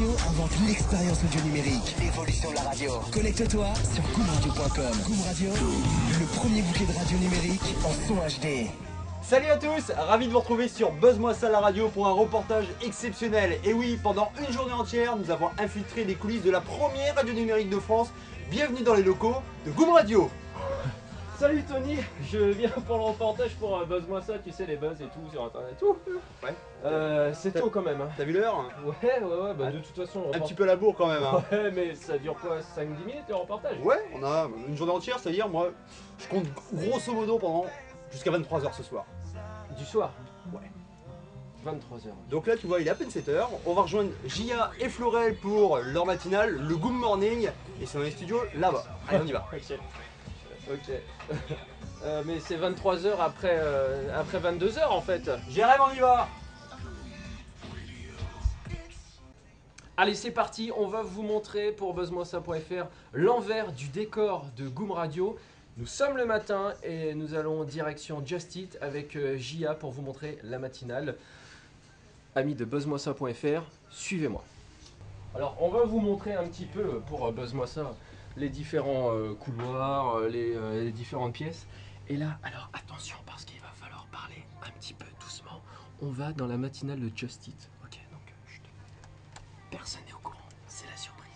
Radio invente l'expérience audio numérique. L'évolution de la radio. Connecte-toi sur goomradio.com. Goom Radio, le premier bouquet de radio numérique en son HD. Salut à tous, ravi de vous retrouver sur Buzz-moi ça la radio pour un reportage exceptionnel. Et oui, pendant une journée entière, nous avons infiltré les coulisses de la première radio numérique de France. Bienvenue dans les locaux de Goom Radio. Salut Tony, je viens pour le reportage pour Buzz-moi ça, tu sais les buzz et tout sur internet. Tout. Ouais. C'est tôt quand même. Hein. T'as vu l'heure? Ouais, bah de toute façon. Un petit peu la bourre quand même. Hein. Ouais, mais ça dure quoi, 5-10 minutes le reportage? Ouais, on a une journée entière, c'est-à-dire moi, je compte grosso modo pendant jusqu'à 23 h ce soir. Du soir? Ouais. 23 h. Donc là, tu vois, il est à peine 7 h. On va rejoindre Gia et Florel pour leur matinale, le Goom Morning. Et c'est dans les studios là-bas. Allez, on y va. Ok. Mais c'est 23 h après 22 h en fait. Jérém, on y va. Allez, c'est parti, on va vous montrer pour buzzmoisa.fr l'envers du décor de Goom Radio. Nous sommes le matin et nous allons direction Just Eat avec Gia pour vous montrer la matinale. Amis de buzzmoisa.fr, suivez-moi. Alors, on va vous montrer un petit peu pour Buzzmoisa les différents couloirs, les différentes pièces. Et là, alors attention parce qu'il va falloir parler un petit peu doucement. On va dans la matinale de Just Eat. Ok, donc chut. Personne n'est au courant, c'est la surprise.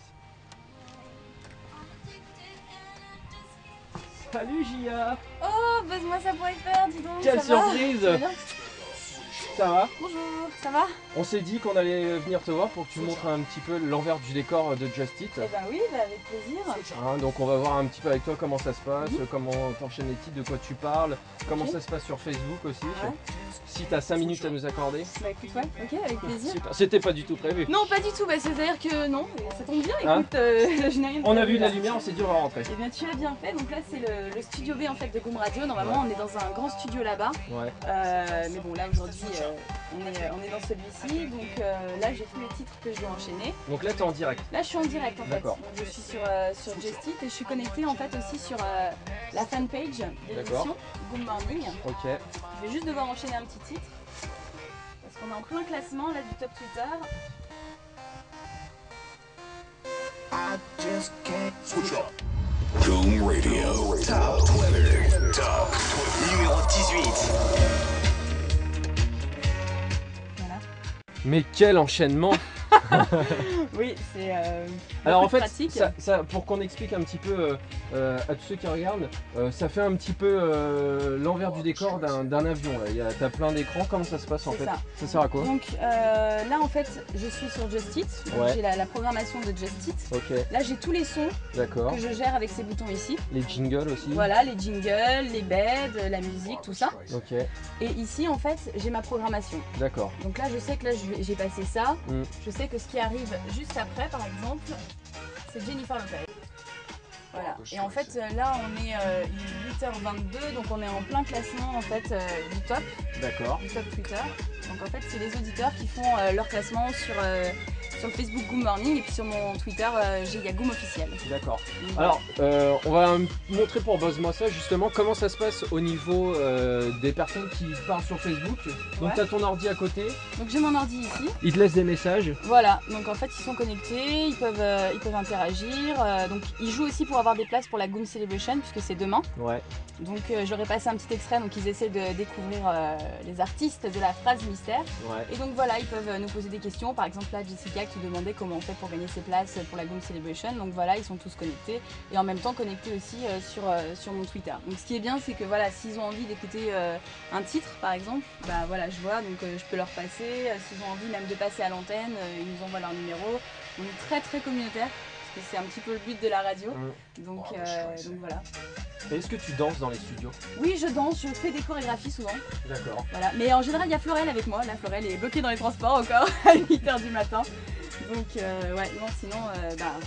Salut Gia. Oh, buzzmoisa.fr, dis donc. Quelle ça va surprise. Ça va bien. Ça va? Bonjour, ça va? On s'est dit qu'on allait venir te voir pour que tu montres un petit peu l'envers du décor de Just Eat. Eh ben oui, bah avec plaisir. Hein, donc on va voir un petit peu avec toi comment ça se passe, comment t'enchaînes les titres, de quoi tu parles, comment ça se passe sur Facebook aussi. Ouais. Si t'as 5 minutes à nous accorder. Bah écoute, ouais, ok, avec plaisir. Super. C'était pas du tout prévu. Non, pas du tout, bah c'est-à-dire que non, ça tombe bien, Hein écoute, je n'ai rien On a prévu, vu la là. lumière, on s'est dit on va rentrer. Eh bien tu as bien fait, donc là c'est le studio B en fait de Goom Radio, normalement on est dans un grand studio là-bas. Ouais. Mais bon là aujourd'hui on est dans celui-ci, donc là j'ai tous les titres que je dois enchaîner. Donc là t'es en direct. Là je suis en direct en fait, D'accord. donc je suis sur Just Eat et je suis connectée en fait aussi sur la fanpage de D'accord. l'émission Goom Morning. Ok. Je vais juste devoir enchaîner un petit titre parce qu'on est en plein classement là du top Twitter. Goom Radio. Top Twitter. Top numéro 18. Voilà. Mais quel enchaînement. Oui, c'est Alors en fait, pratique. ça, pour qu'on explique un petit peu à tous ceux qui regardent, ça fait un petit peu l'envers du décor d'un avion. T'as plein d'écrans, comment ça se passe en C'est fait? ça. Sert à quoi? Donc là en fait je suis sur Just Eat, donc Ouais. j'ai la programmation de Just Eat. Ok, Là j'ai tous les sons d'accord. que je gère avec ces boutons ici. Les jingles aussi. Voilà, les jingles, les beds, la musique, tout ça. Ok, Et ici en fait j'ai ma programmation. d'accord. Donc là je sais que là j'ai passé ça. Mm. Je sais que ce qui arrive juste après par exemple c'est Jennifer Lopez. Voilà. Et en fait là on est 8h22 donc on est en plein classement en fait du top Twitter. Donc en fait c'est les auditeurs qui font leur classement sur le Facebook Goom Morning et puis sur mon Twitter j'ai Goom officiel. D'accord. Donc, voilà. Alors, on va montrer pour Buzzmoisa ça justement comment ça se passe au niveau des personnes qui parlent sur Facebook. Donc Ouais. tu as ton ordi à côté, Donc j'ai mon ordi ici. ils te laissent des messages. Voilà, donc en fait ils sont connectés, ils peuvent interagir. Donc ils jouent aussi pour avoir des places pour la Goom Celebration puisque c'est demain. Ouais. Donc j'aurais passé un petit extrait, donc ils essaient de découvrir les artistes de la phrase mystère. Ouais. Et donc voilà, ils peuvent nous poser des questions. Par exemple là Jessica qui demandait comment on fait pour gagner ses places pour la Goom Celebration. Donc voilà, ils sont tous connectés et en même temps connectés aussi sur mon Twitter. Donc ce qui est bien c'est que voilà, s'ils ont envie d'écouter un titre par exemple, bah voilà je vois, donc je peux leur passer. S'ils ont envie même de passer à l'antenne, ils nous envoient leur numéro. On est très très communautaire. Parce que c'est un petit peu le but de la radio, donc voilà. Et est-ce que tu danses dans les studios? Oui, je danse, je fais des chorégraphies souvent. D'accord. Voilà. Mais en général, il y a Florel avec moi. Là, Florel est bloquée dans les transports encore à 8h du matin. Donc, ouais, non, sinon,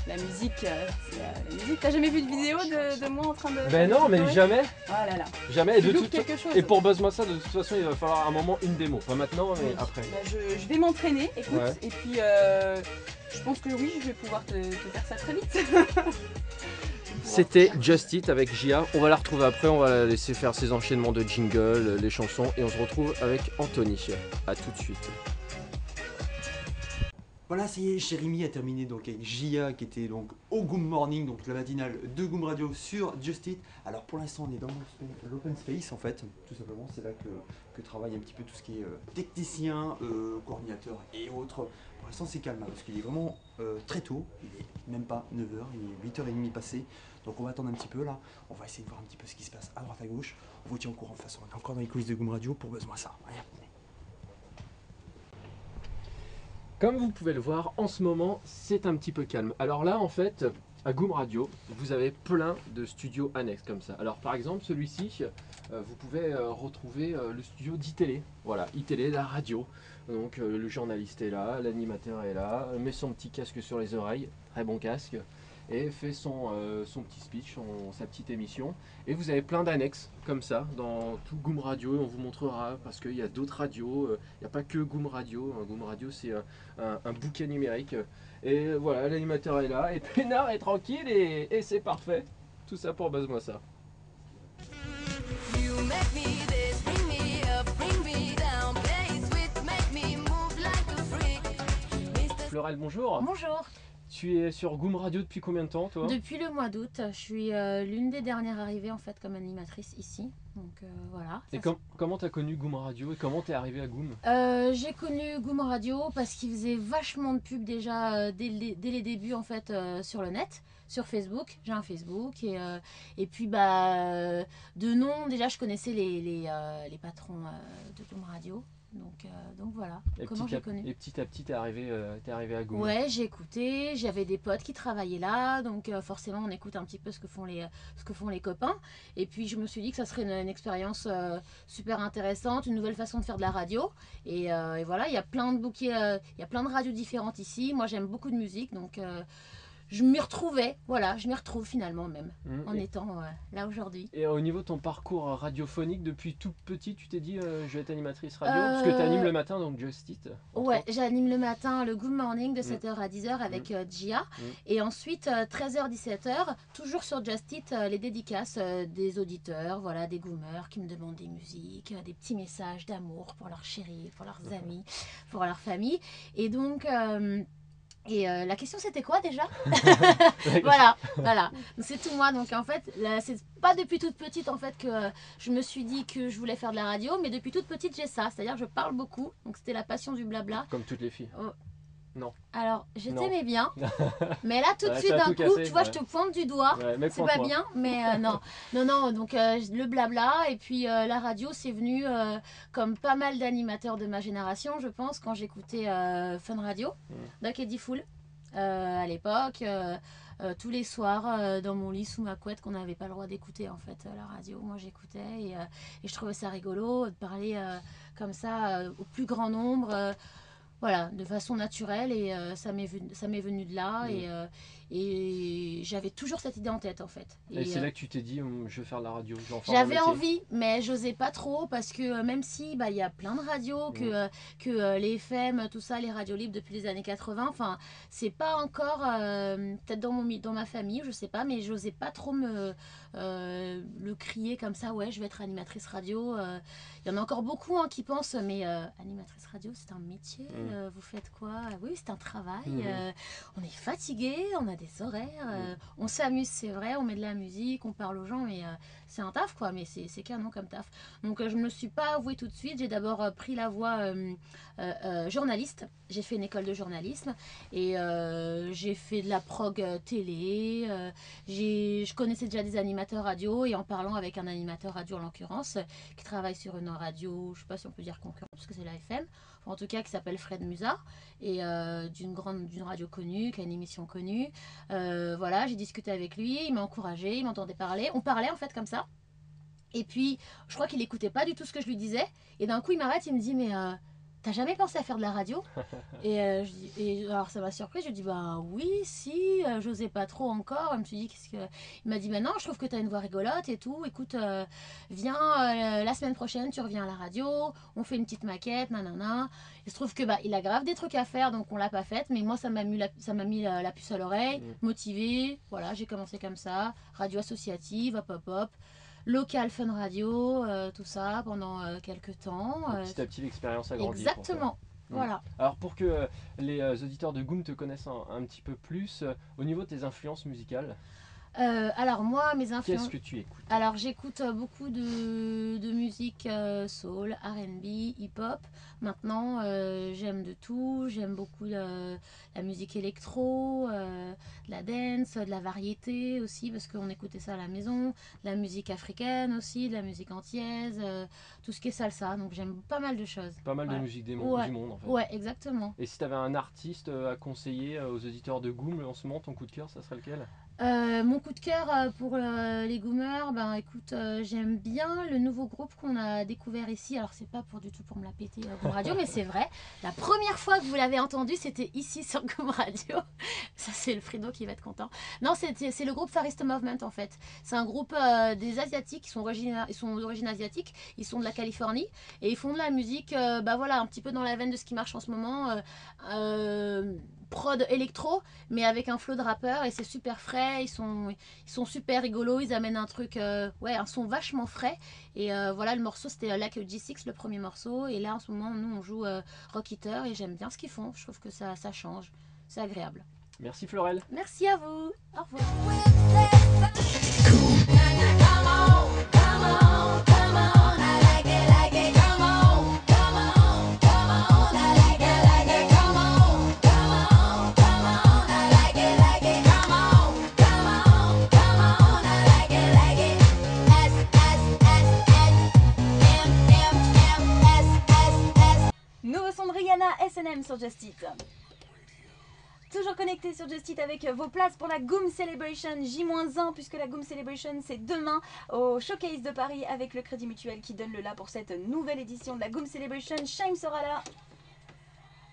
la musique, c'est la musique. T'as jamais vu de vidéo de moi en train de. Ben non, mais jamais. Oh là là. Jamais. Et, Tu loupes quelque chose. et pour Buzzmoisa ça, de toute façon, il va falloir un moment une démo. Pas maintenant, mais Oui. après. Bah, je vais m'entraîner, écoute. Ouais. Et puis, je pense que oui, je vais pouvoir te faire ça très vite. C'était Just Eat avec Gia. On va la retrouver après, on va la laisser faire ses enchaînements de jingle, les chansons, et on se retrouve avec Anthony. A tout de suite. Voilà, ça y est, Jérémy a terminé donc avec Gia qui était donc au Goom Morning, donc la matinale de Goom Radio sur Just Eat. Alors pour l'instant on est dans l'open space en fait, tout simplement, c'est là que travaille un petit peu tout ce qui est technicien, coordinateur et autres. Pour l'instant c'est calme hein, parce qu'il est vraiment très tôt, il est même pas 9h, il est 8h30 passé. Donc on va attendre un petit peu là, on va essayer de voir un petit peu ce qui se passe à droite à gauche. On vous tient au courant de toute façon, on est encore dans les coulisses de Goom Radio pour besoin de ça. Allez. Comme vous pouvez le voir, en ce moment, c'est un petit peu calme. Alors là, en fait, à Goom Radio, vous avez plein de studios annexes comme ça. Alors par exemple, celui-ci, vous pouvez retrouver le studio d'ITélé. Voilà, ITélé, la radio. Donc le journaliste est là, l'animateur est là, met son petit casque sur les oreilles, très bon casque, et fait son petit speech, sa petite émission. Et vous avez plein d'annexes comme ça dans tout Goom Radio, et on vous montrera parce qu'il y a d'autres radios, il n'y a pas que Goom Radio. Goom Radio c'est un bouquet numérique. Et voilà, l'animateur est là, et peinard est tranquille, et c'est parfait. Tout ça pour Buzz-moi ça. Fleurel, bonjour. Bonjour. Tu es sur Goom Radio depuis combien de temps, toi? Depuis le mois d'août, je suis l'une des dernières arrivées en fait comme animatrice ici. Donc voilà. Et comment t'as connu Goom Radio et comment t'es arrivée à Goom? J'ai connu Goom Radio parce qu'il faisait vachement de pubs déjà dès les débuts en fait sur le net, sur Facebook. J'ai un Facebook et puis bah de nom déjà je connaissais les patrons de Goom Radio. Donc voilà, comment j'ai connu. Et petit à petit, t'es arrivé à Goom. Ouais, j'ai écouté, j'avais des potes qui travaillaient là, donc forcément on écoute un petit peu ce que font les copains. Et puis je me suis dit que ça serait une expérience super intéressante, une nouvelle façon de faire de la radio. Et voilà, il y a plein de bouquets, il y a plein de radios différentes ici. Moi j'aime beaucoup de musique, donc je m'y retrouvais, voilà, je m'y retrouve finalement même, en étant là aujourd'hui. Et au niveau de ton parcours radiophonique, depuis tout petit, tu t'es dit je vais être animatrice radio parce que tu animes le matin, donc Just Eat. Ouais, j'anime le matin le Goom Morning de 7h à 10h avec Gia. Et ensuite, 13h-17h, toujours sur Just Eat, les dédicaces des auditeurs, voilà, des Goomers qui me demandent des musiques, des petits messages d'amour pour leurs chéris, pour leurs amis, pour leur famille. Et donc... la question c'était quoi déjà? Voilà. C'est tout moi. Donc en fait, c'est pas depuis toute petite en fait que je me suis dit que je voulais faire de la radio, mais depuis toute petite j'ai ça. C'est-à-dire je parle beaucoup. Donc c'était la passion du blabla. Comme toutes les filles. Oh. Non. Alors, je t'aimais bien, mais là tout de suite d'un coup, tu vois, je te pointe du doigt, c'est pas bien, mais non, donc le blabla, et puis la radio, c'est venu comme pas mal d'animateurs de ma génération, je pense, quand j'écoutais Fun Radio, Doc Eddie Fool, à l'époque, tous les soirs, dans mon lit, sous ma couette, qu'on n'avait pas le droit d'écouter en fait la radio, moi j'écoutais, et je trouvais ça rigolo de parler comme ça au plus grand nombre, voilà, de façon naturelle, et ça m'est venu de là, et j'avais toujours cette idée en tête en fait. Et c'est là que tu t'es dit je vais faire de la radio. J'avais envie, mais j'osais pas trop parce que même si il y a plein de radios, que les FM, tout ça, les radios libres depuis les années 80, enfin c'est pas encore peut-être dans ma famille, je sais pas, mais j'osais pas trop le crier comme ça, ouais je vais être animatrice radio. Il y en a encore beaucoup qui pensent, mais animatrice radio c'est un métier, vous faites quoi? Oui, c'est un travail, on est fatigué, on a des horaires, on s'amuse, c'est vrai, on met de la musique, on parle aux gens, mais c'est un taf quoi, mais c'est canon comme taf. Donc je me suis pas avouée tout de suite, j'ai d'abord pris la voie journaliste, j'ai fait une école de journalisme, et j'ai fait de la prog télé, je connaissais déjà des animateurs radio, et en parlant avec un animateur radio en l'occurrence, qui travaille sur une radio, je sais pas si on peut dire concurrente, parce que c'est la FM, en tout cas qui s'appelle Fred Musa, et d'une radio connue, qui a une émission connue. Voilà, j'ai discuté avec lui, il m'a encouragé, il m'entendait parler, on parlait en fait comme ça, et puis je crois qu'il écoutait pas du tout ce que je lui disais, et d'un coup il m'arrête, il me dit mais t'as jamais pensé à faire de la radio? Et alors ça m'a surpris, je lui dis bah oui, si, j'osais pas trop encore. Je me suis dit il m'a dit bah non, je trouve que t'as une voix rigolote et tout, écoute, viens la semaine prochaine, tu reviens à la radio, on fait une petite maquette, nanana. Il se trouve que il a grave des trucs à faire, donc on l'a pas faite, mais moi ça m'a mis la puce à l'oreille, motivée, voilà, j'ai commencé comme ça, radio associative, hop. Local Fun Radio, tout ça pendant quelques temps. Petit à petit l'expérience a grandi. Exactement. Voilà. Alors pour que les auditeurs de Goom te connaissent un petit peu plus, au niveau de tes influences musicales, Alors moi, mes qu'est-ce influences... que tu écoutes? Alors j'écoute beaucoup de musique soul, R&B, hip-hop. Maintenant, j'aime de tout. J'aime beaucoup la musique électro, de la dance, de la variété aussi, parce qu'on écoutait ça à la maison. De la musique africaine aussi, de la musique antillaise, tout ce qui est salsa. Donc j'aime pas mal de choses. Pas mal de Voilà. musique du Ouais. monde en fait. Ouais, exactement. Et si tu avais un artiste à conseiller aux auditeurs de Goom en ce moment, ton coup de cœur, ça serait lequel? Mon coup de cœur pour les Goomers, ben écoute, j'aime bien le nouveau groupe qu'on a découvert ici. Alors c'est pas du tout pour me la péter Goom Radio, mais c'est vrai. La première fois que vous l'avez entendu, c'était ici sur Goom Radio. Ça c'est le Frido qui va être content. Non, c'est le groupe Far East Movement en fait. C'est un groupe des Asiatiques, ils sont d'origine asiatique, ils sont de la Californie et ils font de la musique, bah voilà, un petit peu dans la veine de ce qui marche en ce moment. Prod électro mais avec un flow de rappeur et c'est super frais, ils sont super rigolos, ils amènent un truc ouais, un son vachement frais et voilà, le morceau c'était Like G6, le premier morceau, et là en ce moment nous on joue Rock Eater et j'aime bien ce qu'ils font, je trouve que ça change, c'est agréable. Merci Florel. Merci à vous, au revoir. Nouveau son de Rihanna, S&M sur Just Eat. Toujours connecté sur Just Eat avec vos places pour la Goom Celebration J-1, puisque la Goom Celebration c'est demain au Showcase de Paris avec le Crédit Mutuel qui donne le là pour cette nouvelle édition de la Goom Celebration. Shaim sera là.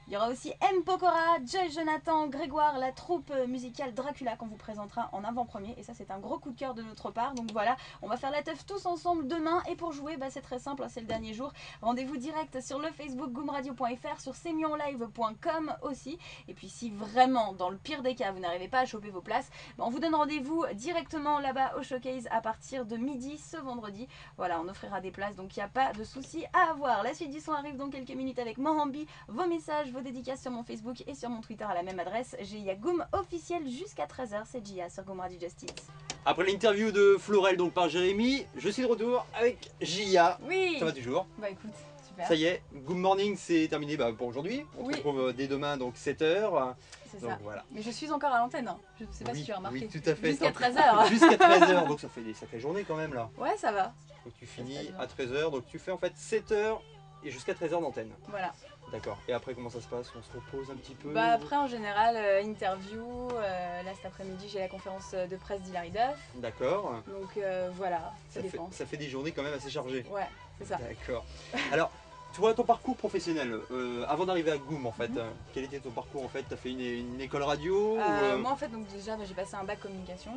Il y aura aussi M. Pokora, Joy Jonathan, Grégoire, la troupe musicale Dracula qu'on vous présentera en avant-première. Et ça c'est un gros coup de cœur de notre part. Donc voilà, on va faire la teuf tous ensemble demain. Et pour jouer, bah, c'est très simple, hein, c'est le dernier jour. Rendez-vous direct sur le Facebook goomradio.fr, sur semionlive.com aussi. Et puis si vraiment, dans le pire des cas, vous n'arrivez pas à choper vos places, bah, on vous donne rendez-vous directement là-bas au Showcase à partir de midi ce vendredi. Voilà, on offrira des places, donc il n'y a pas de souci à avoir. La suite du son arrive dans quelques minutes avec Mohambi. Vos messages, vos dédicaces sur mon Facebook et sur mon Twitter à la même adresse. J'ai Yagoum officiel jusqu'à 13h, c'est Gia sur Goom Radio Just Eat. Après l'interview de Florel donc par Jérémy, je suis de retour avec Gia. Oui. Ça va toujours? Bah écoute, super. Ça y est, Good Morning c'est terminé pour aujourd'hui. On se retrouve dès demain donc 7h. C'est donc ça. Voilà. Mais je suis encore à l'antenne, hein. Je sais pas si tu as remarqué. Oui, tout à fait. Jusqu'à 13h. Jusqu'à 13h, donc ça fait des sacrées journées quand même là. Ouais, ça va. Donc tu finis à 13h, donc tu fais en fait 7h et jusqu'à 13h d'antenne. Voilà. D'accord. Et après comment ça se passe? On se repose un petit peu? Bah après en général, interview, là cet après-midi j'ai la conférence de presse d'Hilary Duff. D'accord. Donc voilà, ça dépend. Ça fait des journées quand même assez chargées. Ouais, c'est ça. D'accord. Alors, toi, ton parcours professionnel, avant d'arriver à Goom en fait, quel était ton parcours en fait? T'as fait une école radio Moi en fait donc déjà j'ai passé un bac communication.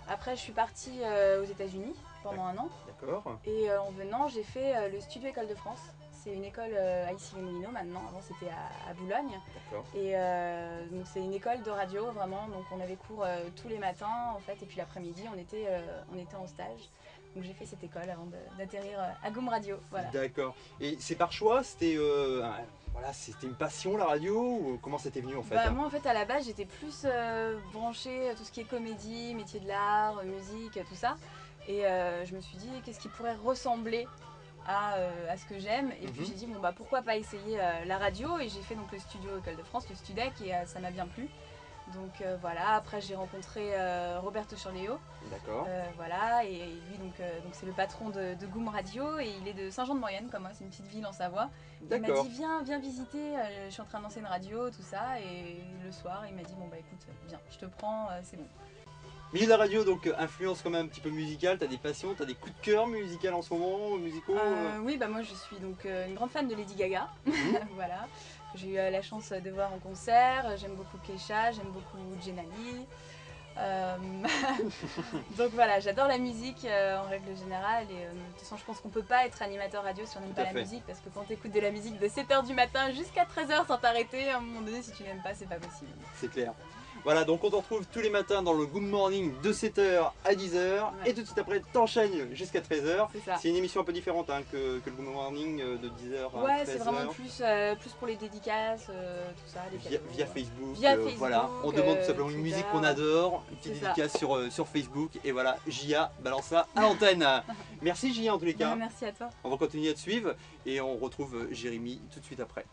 Après je suis partie aux États-Unis pendant un an. D'accord. Et en venant j'ai fait le Studio École de France. C'est une école à Issy-les-Moulineaux maintenant, avant c'était à Boulogne. D'accord. Et donc c'est une école de radio vraiment, donc on avait cours tous les matins en fait, et puis l'après-midi on était en stage. Donc j'ai fait cette école avant d'atterrir à Goom Radio. Voilà. D'accord. Et c'est par choix? C'était voilà, c'était une passion la radio ou comment c'était venu en fait? Bah, moi en fait à la base j'étais plus branchée tout ce qui est comédie, métier de l'art, musique, tout ça. Et je me suis dit qu'est-ce qui pourrait ressembler à ce que j'aime, et puis j'ai dit bon bah pourquoi pas essayer la radio, et j'ai fait donc le Studio École de France, le Studec, et ça m'a bien plu. Donc voilà, après j'ai rencontré Roberto Chorleo. D'accord. Voilà, et lui donc c'est le patron de Goom Radio, et il est de Saint-Jean-de-Maurienne comme moi, c'est une petite ville en Savoie. Il m'a dit viens visiter, je suis en train de lancer une radio, tout ça, et le soir il m'a dit bon bah écoute viens, je te prends, c'est bon. Milieu de la radio, donc influence quand même un petit peu musicale, t'as des passions, t'as des coups de cœur musicaux en ce moment, musicaux? Oui, bah moi je suis donc une grande fan de Lady Gaga, voilà. J'ai eu la chance de voir en concert, j'aime beaucoup Kesha, j'aime beaucoup Jenali. Donc voilà, j'adore la musique en règle générale, et de toute façon je pense qu'on peut pas être animateur radio si on n'aime pas la musique, parce que quand tu écoutes de la musique de 7h du matin jusqu'à 13h sans t'arrêter, à un moment donné si tu n'aimes pas c'est pas possible. C'est clair. Voilà, donc on te retrouve tous les matins dans le Good Morning de 7h à 10h. Et tout de suite après, t'enchaînes jusqu'à 13h. C'est ça. C'est une émission un peu différente hein, que le Good Morning de 10h à 13h. Ouais, c'est vraiment plus pour les dédicaces, tout ça. Les Via Facebook. Via Facebook, voilà, on demande tout simplement une Twitter. musique qu'on adore, une petite dédicace sur Facebook. Et voilà, Gia balance ça à l'antenne. Merci Gia en tous les cas. Ouais, merci à toi. On va continuer à te suivre et on retrouve Jérémy tout de suite après.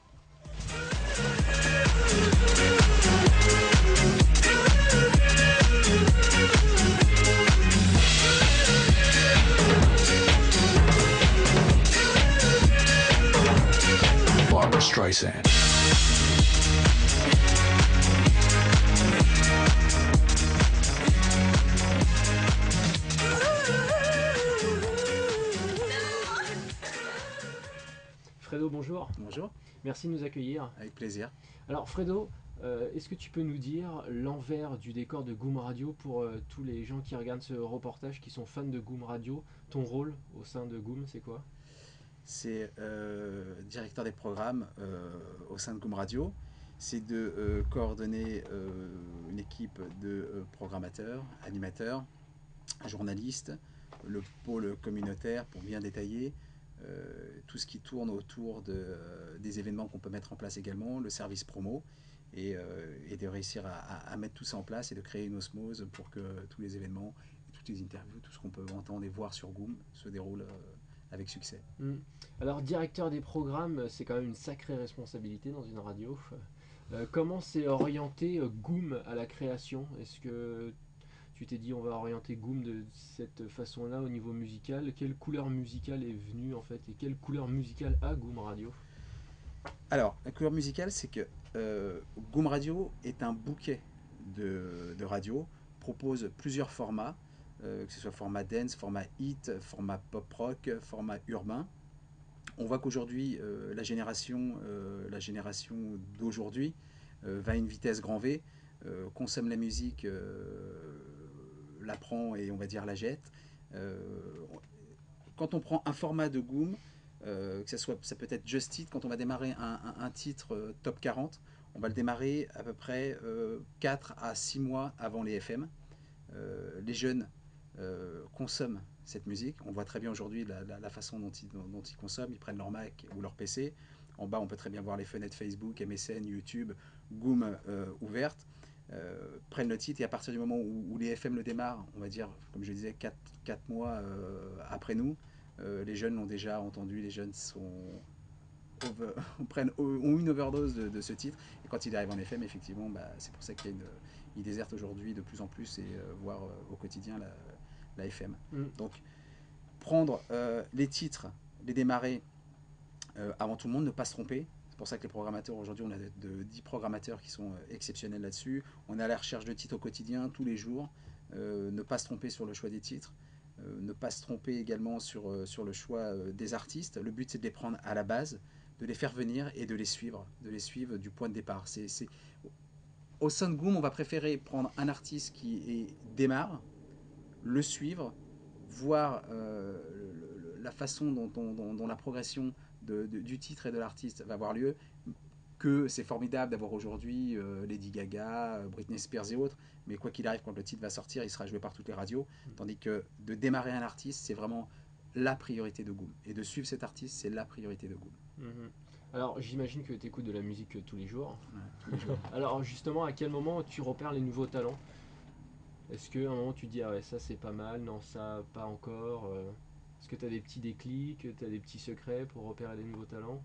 Barbra Streisand. Fredo, bonjour. Bonjour, Merci de nous accueillir. avec plaisir. Alors Fredo, est-ce que tu peux nous dire l'envers du décor de Goom Radio pour tous les gens qui regardent ce reportage, qui sont fans de Goom Radio? Ton rôle au sein de Goom, c'est quoi? C'est directeur des programmes au sein de Goom Radio. C'est de coordonner une équipe de programmateurs, animateurs, journalistes, le pôle communautaire pour bien détailler tout ce qui tourne autour des événements qu'on peut mettre en place également, le service promo, et de réussir à mettre tout ça en place et de créer une osmose pour que tous les événements, toutes les interviews, tout ce qu'on peut entendre et voir sur Goom se déroule avec succès. Alors directeur des programmes, c'est quand même une sacrée responsabilité dans une radio. Comment s'est orienté Goom à la création? Est-ce que tu t'es dit on va orienter Goom de cette façon-là au niveau musical? Quelle couleur musicale est venue en fait et quelle couleur musicale a Goom Radio? Alors, la couleur musicale, c'est que Goom Radio est un bouquet de radio, propose plusieurs formats, que ce soit format dance, format hit, format pop rock, format urbain. On voit qu'aujourd'hui, la génération d'aujourd'hui va à une vitesse grand V, consomme la musique, la prend et on va dire la jette. Quand on prend un format de Goom, ça peut être Just It, quand on va démarrer un titre top 40, on va le démarrer à peu près 4 à 6 mois avant les FM. Les jeunes consomment cette musique. On voit très bien aujourd'hui la façon dont ils consomment. Ils prennent leur Mac ou leur PC. En bas, on peut très bien voir les fenêtres Facebook, MSN, YouTube, Goom ouvertes. Prennent le titre et à partir du moment où les FM le démarrent, on va dire, comme je disais, 4 mois après nous, les jeunes l'ont déjà entendu, les jeunes ont une overdose de ce titre. Et quand il arrive en FM, effectivement, c'est pour ça qu'ils désertent aujourd'hui de plus en plus et voire au quotidien la FM. Donc, prendre les titres, les démarrer avant tout le monde, ne pas se tromper. C'est pour ça que les programmateurs, aujourd'hui, on a 10 programmateurs qui sont exceptionnels là-dessus. On est à la recherche de titres au quotidien, tous les jours. Ne pas se tromper sur le choix des titres. Ne pas se tromper également sur le choix des artistes. Le but, c'est de les prendre à la base, de les faire venir et de les suivre du point de départ. Au sein de Goom, on va préférer prendre un artiste qui démarre, le suivre, voir la façon dont la progression du titre et de l'artiste va avoir lieu, que c'est formidable d'avoir aujourd'hui Lady Gaga, Britney Spears et autres, mais quoi qu'il arrive, quand le titre va sortir, il sera joué par toutes les radios, tandis que de démarrer un artiste, c'est vraiment la priorité de Goom, et de suivre cet artiste, c'est la priorité de Goom. Alors j'imagine que tu écoutes de la musique tous les jours. Ouais. Tous les jours. Alors justement, à quel moment tu repères les nouveaux talents? Est-ce qu'à un moment tu te dis ah ouais, ça c'est pas mal, non ça pas encore Est-ce que tu as des petits déclics, tu as des petits secrets pour repérer les nouveaux talents?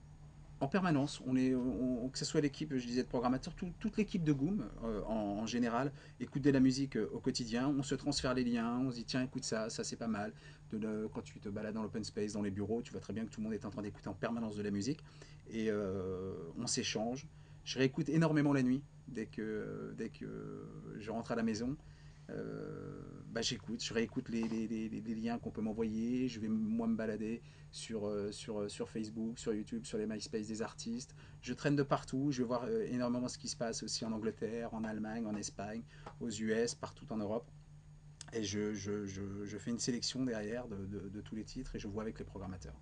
En permanence, que ce soit l'équipe, je disais, de programmateurs, toute l'équipe de Goom en général écoute de la musique au quotidien. On se transfère les liens, on se dit tiens écoute ça c'est pas mal. Quand tu te balades dans l'open space, dans les bureaux, tu vois très bien que tout le monde est en train d'écouter en permanence de la musique et on s'échange. Je réécoute énormément la nuit dès que je rentre à la maison. Je réécoute les liens qu'on peut m'envoyer, je vais moi me balader sur Facebook, sur YouTube, sur les MySpace des artistes, je traîne de partout, je vais voir énormément ce qui se passe aussi en Angleterre, en Allemagne, en Espagne, aux US, partout en Europe, et je fais une sélection derrière de tous les titres et je vois avec les programmateurs.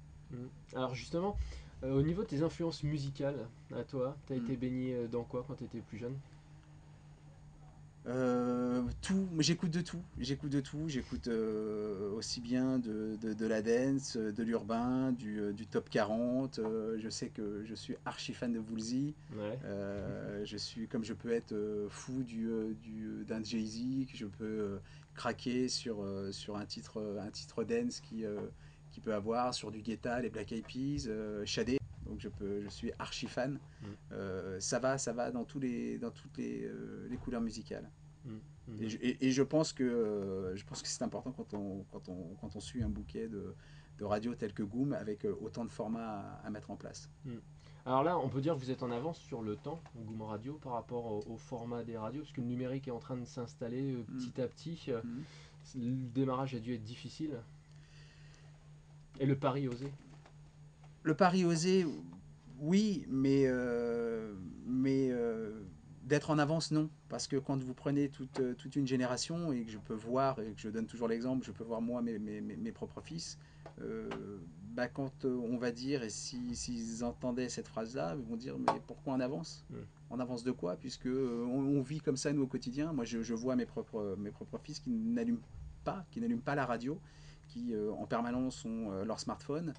Alors justement, au niveau de tes influences musicales à toi, tu as été baigné dans quoi quand tu étais plus jeune? Tout, j'écoute de tout, j'écoute aussi bien de la dance, de l'urbain, du top 40, je sais que je suis archi fan de Woolsey, Ouais. je suis comme je peux être fou d'un Jay-Z, que je peux craquer sur un titre dance qui peut avoir, sur du Guetta, les Black Eyed Peas, Sade. Donc je suis archi fan. Ça va dans toutes les couleurs musicales. Et je pense que c'est important quand on suit un bouquet de radios telles que Goom avec autant de formats à mettre en place. Alors là, on peut dire que vous êtes en avance sur le temps, Goom Radio, par rapport au format des radios, parce que le numérique est en train de s'installer petit à petit. Le démarrage a dû être difficile. Et le pari osé. Le pari osé, oui, mais d'être en avance, non. Parce que quand vous prenez toute une génération, et que je peux voir, et que je donne toujours l'exemple, je peux voir moi mes propres fils, quand on va dire, et s'ils entendaient cette phrase-là, ils vont dire, mais pourquoi en avance? En avance de quoi? Puisque on vit comme ça, nous, au quotidien. Moi, je vois mes propres fils qui n'allument pas la radio, qui en permanence ont leur smartphone,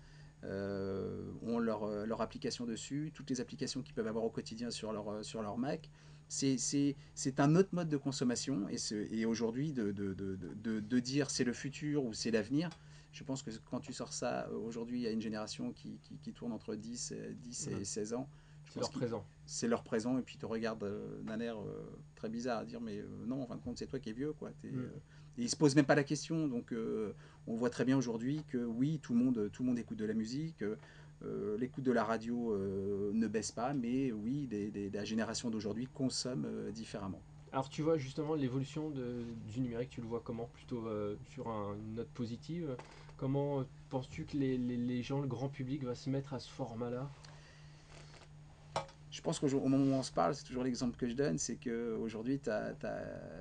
ont leur application dessus, toutes les applications qu'ils peuvent avoir au quotidien sur leur Mac. C'est un autre mode de consommation, et aujourd'hui de dire c'est le futur ou c'est l'avenir, je pense que quand tu sors ça aujourd'hui, il y a une génération qui tourne entre 10 et 16 ans. C'est leur présent. C'est leur présent, et puis te regarde d'un air très bizarre à dire mais non, en fin de compte c'est toi qui es vieux, quoi. Et ils se posent même pas la question. Donc on voit très bien aujourd'hui que oui, tout le monde écoute de la musique, l'écoute de la radio ne baisse pas, mais oui, la génération d'aujourd'hui consomme différemment. Alors tu vois justement l'évolution du numérique, tu le vois comment? Plutôt sur une note positive. Comment penses-tu que les gens, le grand public va se mettre à ce format-là? Je pense qu'au moment où on se parle, c'est toujours l'exemple que je donne, c'est qu'aujourd'hui,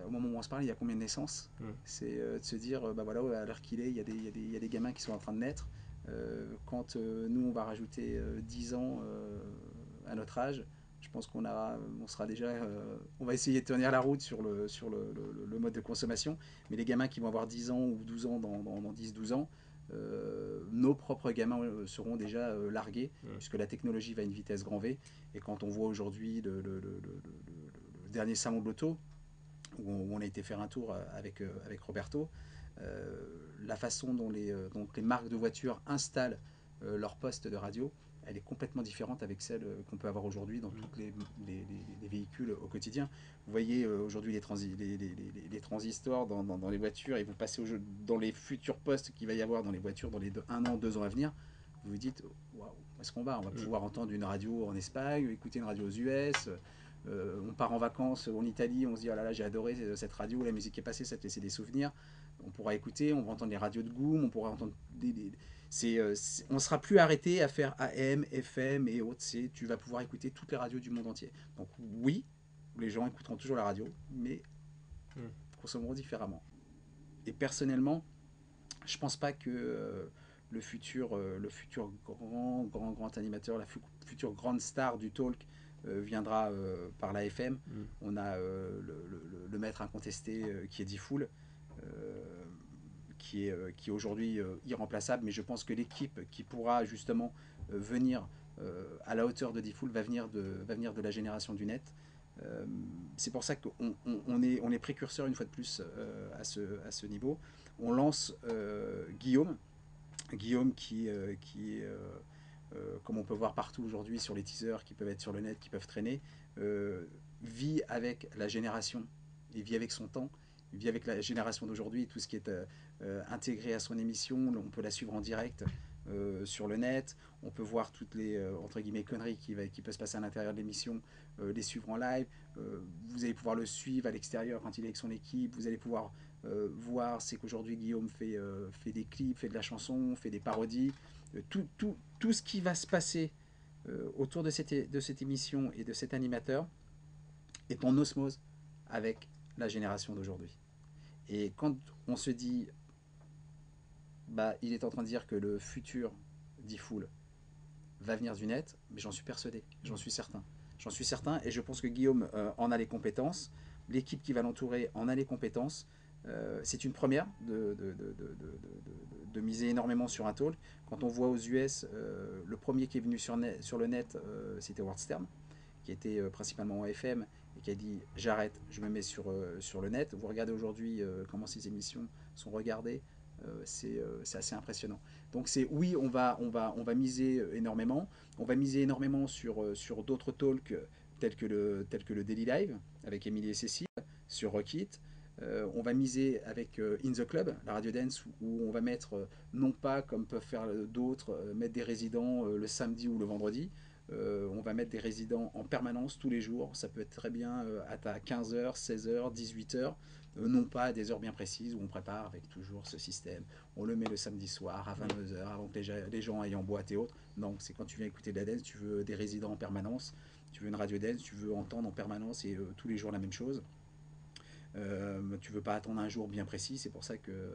au moment où on se parle, il y a combien de naissances? C'est de se dire, bah voilà, à l'heure qu'il est, il y a des gamins qui sont en train de naître. Quand nous, on va rajouter 10 ans à notre âge, je pense on sera déjà, on va essayer de tenir la route sur le mode de consommation. Mais les gamins qui vont avoir 10 ans ou 12 ans dans 10-12 ans, nos propres gamins seront déjà largués, puisque la technologie va à une vitesse grand V. Et quand on voit aujourd'hui le dernier salon de l'auto, où on a été faire un tour avec Roberto, la façon dont les marques de voitures installent leur poste de radio, elle est complètement différente avec celle qu'on peut avoir aujourd'hui dans tous les véhicules au quotidien. Vous voyez aujourd'hui les transistors dans les voitures, et vous passez dans les futurs postes qu'il va y avoir dans les voitures dans les 1 an, 2 ans à venir. Vous vous dites, waouh, où est-ce qu'on va? On va pouvoir entendre une radio en Espagne, écouter une radio aux US. On part en vacances en Italie, on se dit, oh là là, j'ai adoré cette radio, la musique est passée, ça te laissait des souvenirs. On pourra écouter, on va entendre les radios de Goom, on pourra entendre on sera plus arrêté à faire AM, FM et autres. Tu vas pouvoir écouter toutes les radios du monde entier. Donc oui, les gens écouteront toujours la radio, mais consommeront différemment. Et personnellement, je pense pas que le futur grand animateur, la future grande star du talk viendra par la FM. On a le maître incontesté qui est D-Fool, qui est aujourd'hui irremplaçable, mais je pense que l'équipe qui pourra justement venir à la hauteur de D-Fool va venir de la génération du net. C'est pour ça qu'on est précurseur une fois de plus à ce niveau. On lance Guillaume qui est comme on peut voir partout aujourd'hui sur les teasers qui peuvent être sur le net, qui peuvent traîner, vit avec la génération, il vit avec son temps, il vit avec la génération d'aujourd'hui, tout ce qui est intégré à son émission, on peut la suivre en direct sur le net, on peut voir toutes les entre guillemets conneries qui peuvent se passer à l'intérieur de l'émission, les suivre en live, vous allez pouvoir le suivre à l'extérieur quand il est avec son équipe, vous allez pouvoir voir, c'est qu'aujourd'hui Guillaume fait des clips, fait de la chanson, fait des parodies, tout ce qui va se passer autour de cette émission et de cet animateur est en osmose avec la génération d'aujourd'hui. Et quand on se dit, il est en train de dire que le futur D-Fool va venir du net, mais j'en suis persuadé, j'en suis certain, et je pense que Guillaume en a les compétences. l'équipe qui va l'entourer en a les compétences. C'est une première de miser énormément sur un talk. Quand on voit aux US, le premier qui est venu sur le net, c'était Howard Stern, qui était principalement en FM et qui a dit j'arrête, je me mets sur le net. Vous regardez aujourd'hui comment ces émissions sont regardées, c'est assez impressionnant. Donc oui, on va miser énormément. On va miser énormément sur d'autres talks tels que le Daily Live avec Émilie et Cécile, sur Rock It. On va miser avec In The Club, la radio dance, où on va mettre, non pas comme peuvent faire d'autres, mettre des résidents le samedi ou le vendredi. On va mettre des résidents en permanence tous les jours. Ça peut être très bien à 15h, 16h, 18h, non pas à des heures bien précises où on prépare avec toujours ce système. On le met le samedi soir à 22h avant que les gens aillent en boîte et autres. Non, c'est quand tu viens écouter de la dance, tu veux des résidents en permanence, tu veux une radio dance, tu veux entendre en permanence et tous les jours la même chose. Tu veux pas attendre un jour bien précis. C'est pour ça que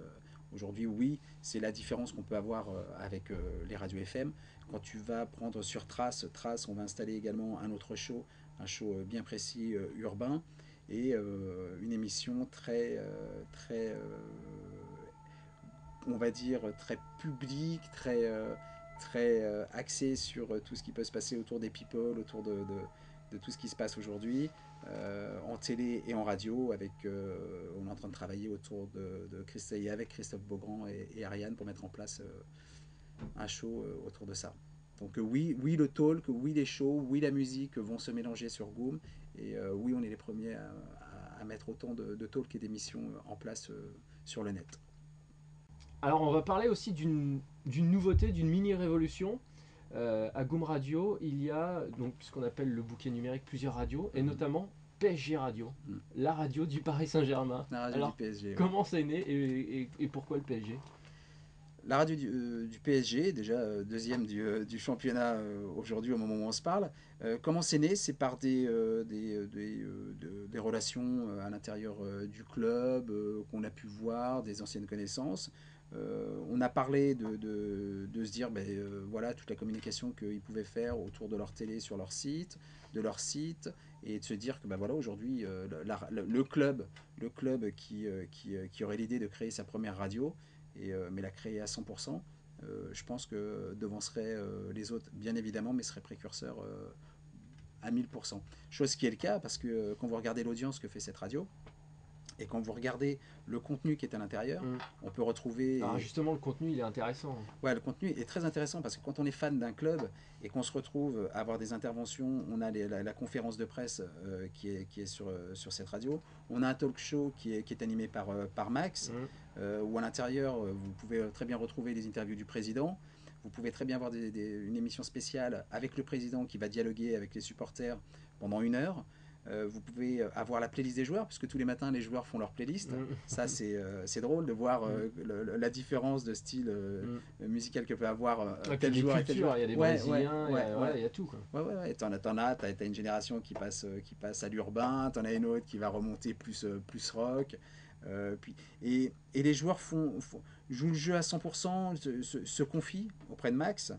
aujourd'hui, oui, c'est la différence qu'on peut avoir avec les radios FM. Quand tu vas prendre sur Trace, on va installer également un autre show, un show bien précis urbain et une émission très on va dire très publique, très axée sur tout ce qui peut se passer autour des people, autour de tout ce qui se passe aujourd'hui. En télé et en radio, on est en train de travailler autour avec Christophe Beaugrand et Ariane pour mettre en place un show autour de ça. Donc oui, le talk, oui les shows, oui la musique vont se mélanger sur Goom et oui on est les premiers à mettre autant de talk et d'émissions en place sur le net. Alors on va parler aussi d'une nouveauté, d'une mini-révolution. À Goom Radio, il y a donc ce qu'on appelle le bouquet numérique, plusieurs radios, et notamment PSG Radio, la radio du Paris Saint-Germain. La radio du PSG. Comment c'est né et pourquoi le PSG? La radio du PSG, déjà deuxième du championnat aujourd'hui au moment où on se parle. Comment c'est né? C'est par des relations à l'intérieur du club qu'on a pu voir, des anciennes connaissances. On a parlé de se dire, voilà, toute la communication qu'ils pouvaient faire autour de leur télé sur leur site, et de se dire que voilà, aujourd'hui, le club qui aurait l'idée de créer sa première radio, mais la créer à 100%, je pense que devancerait les autres, bien évidemment, mais serait précurseur à 1000%. Chose qui est le cas, parce que quand vous regardez l'audience que fait cette radio, et quand vous regardez le contenu qui est à l'intérieur, on peut retrouver... Alors justement, le contenu, il est intéressant. Ouais, le contenu est très intéressant parce que quand on est fan d'un club et qu'on se retrouve à avoir des interventions, on a la conférence de presse qui est sur cette radio, on a un talk show qui est animé par Max, où à l'intérieur, vous pouvez très bien retrouver les interviews du président. Vous pouvez très bien avoir une émission spéciale avec le président qui va dialoguer avec les supporters pendant 1 heure. Vous pouvez avoir la playlist des joueurs, puisque tous les matins les joueurs font leur playlist. Ça c'est drôle de voir la différence de style musical que peut avoir tel joueur et tel joueur. Il y a des Brésiliens, il y a tout quoi. Ouais. T'as une génération qui passe à l'urbain, t'en as une autre qui va remonter plus rock. Et les joueurs jouent le jeu à 100%, se confient auprès de Max.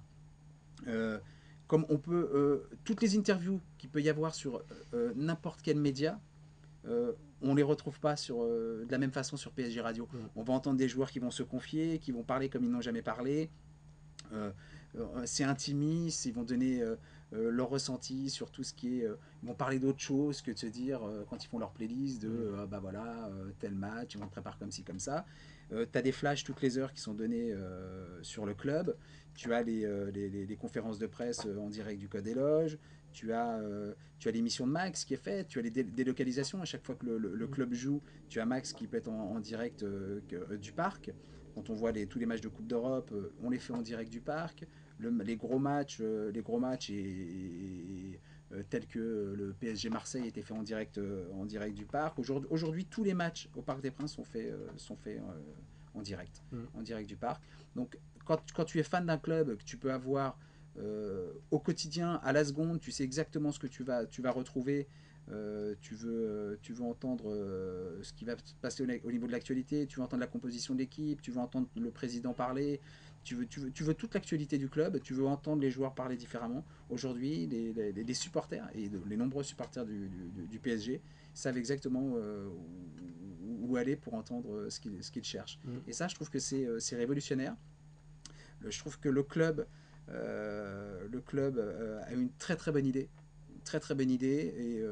Comme on peut, toutes les interviews qu'il peut y avoir sur n'importe quel média, on les retrouve pas de la même façon sur PSG Radio. On va entendre des joueurs qui vont se confier, qui vont parler comme ils n'ont jamais parlé. C'est intimiste, ils vont donner leur ressenti sur tout ce qui est... ils vont parler d'autre chose que de se dire, quand ils font leur playlist, tel match, on le prépare comme ci, comme ça. Tu as des flashs toutes les heures qui sont donnés sur le club. Tu as les conférences de presse en direct du Code des Loges. Tu as l'émission de Max qui est faite. Tu as les délocalisations. À chaque fois que le club joue, tu as Max qui peut être en direct du parc. Quand on voit tous les matchs de Coupe d'Europe, on les fait en direct du parc. Les gros matchs tels que le PSG Marseille étaient faits en direct du parc. Aujourd'hui, tous les matchs au Parc des Princes sont faits en direct du parc. Donc, quand tu es fan d'un club, que tu peux avoir au quotidien, à la seconde, tu sais exactement ce que tu vas retrouver. Tu veux entendre ce qui va se passer au niveau de l'actualité, tu veux entendre la composition de l'équipe, tu veux entendre le président parler, Tu veux toute l'actualité du club, tu veux entendre les joueurs parler différemment. Aujourd'hui, les supporters, et les nombreux supporters du PSG, savent exactement où aller pour entendre ce qu'ils cherchent. Et ça, je trouve que c'est révolutionnaire. Je trouve que le club a une très très bonne idée. Très bonne idée et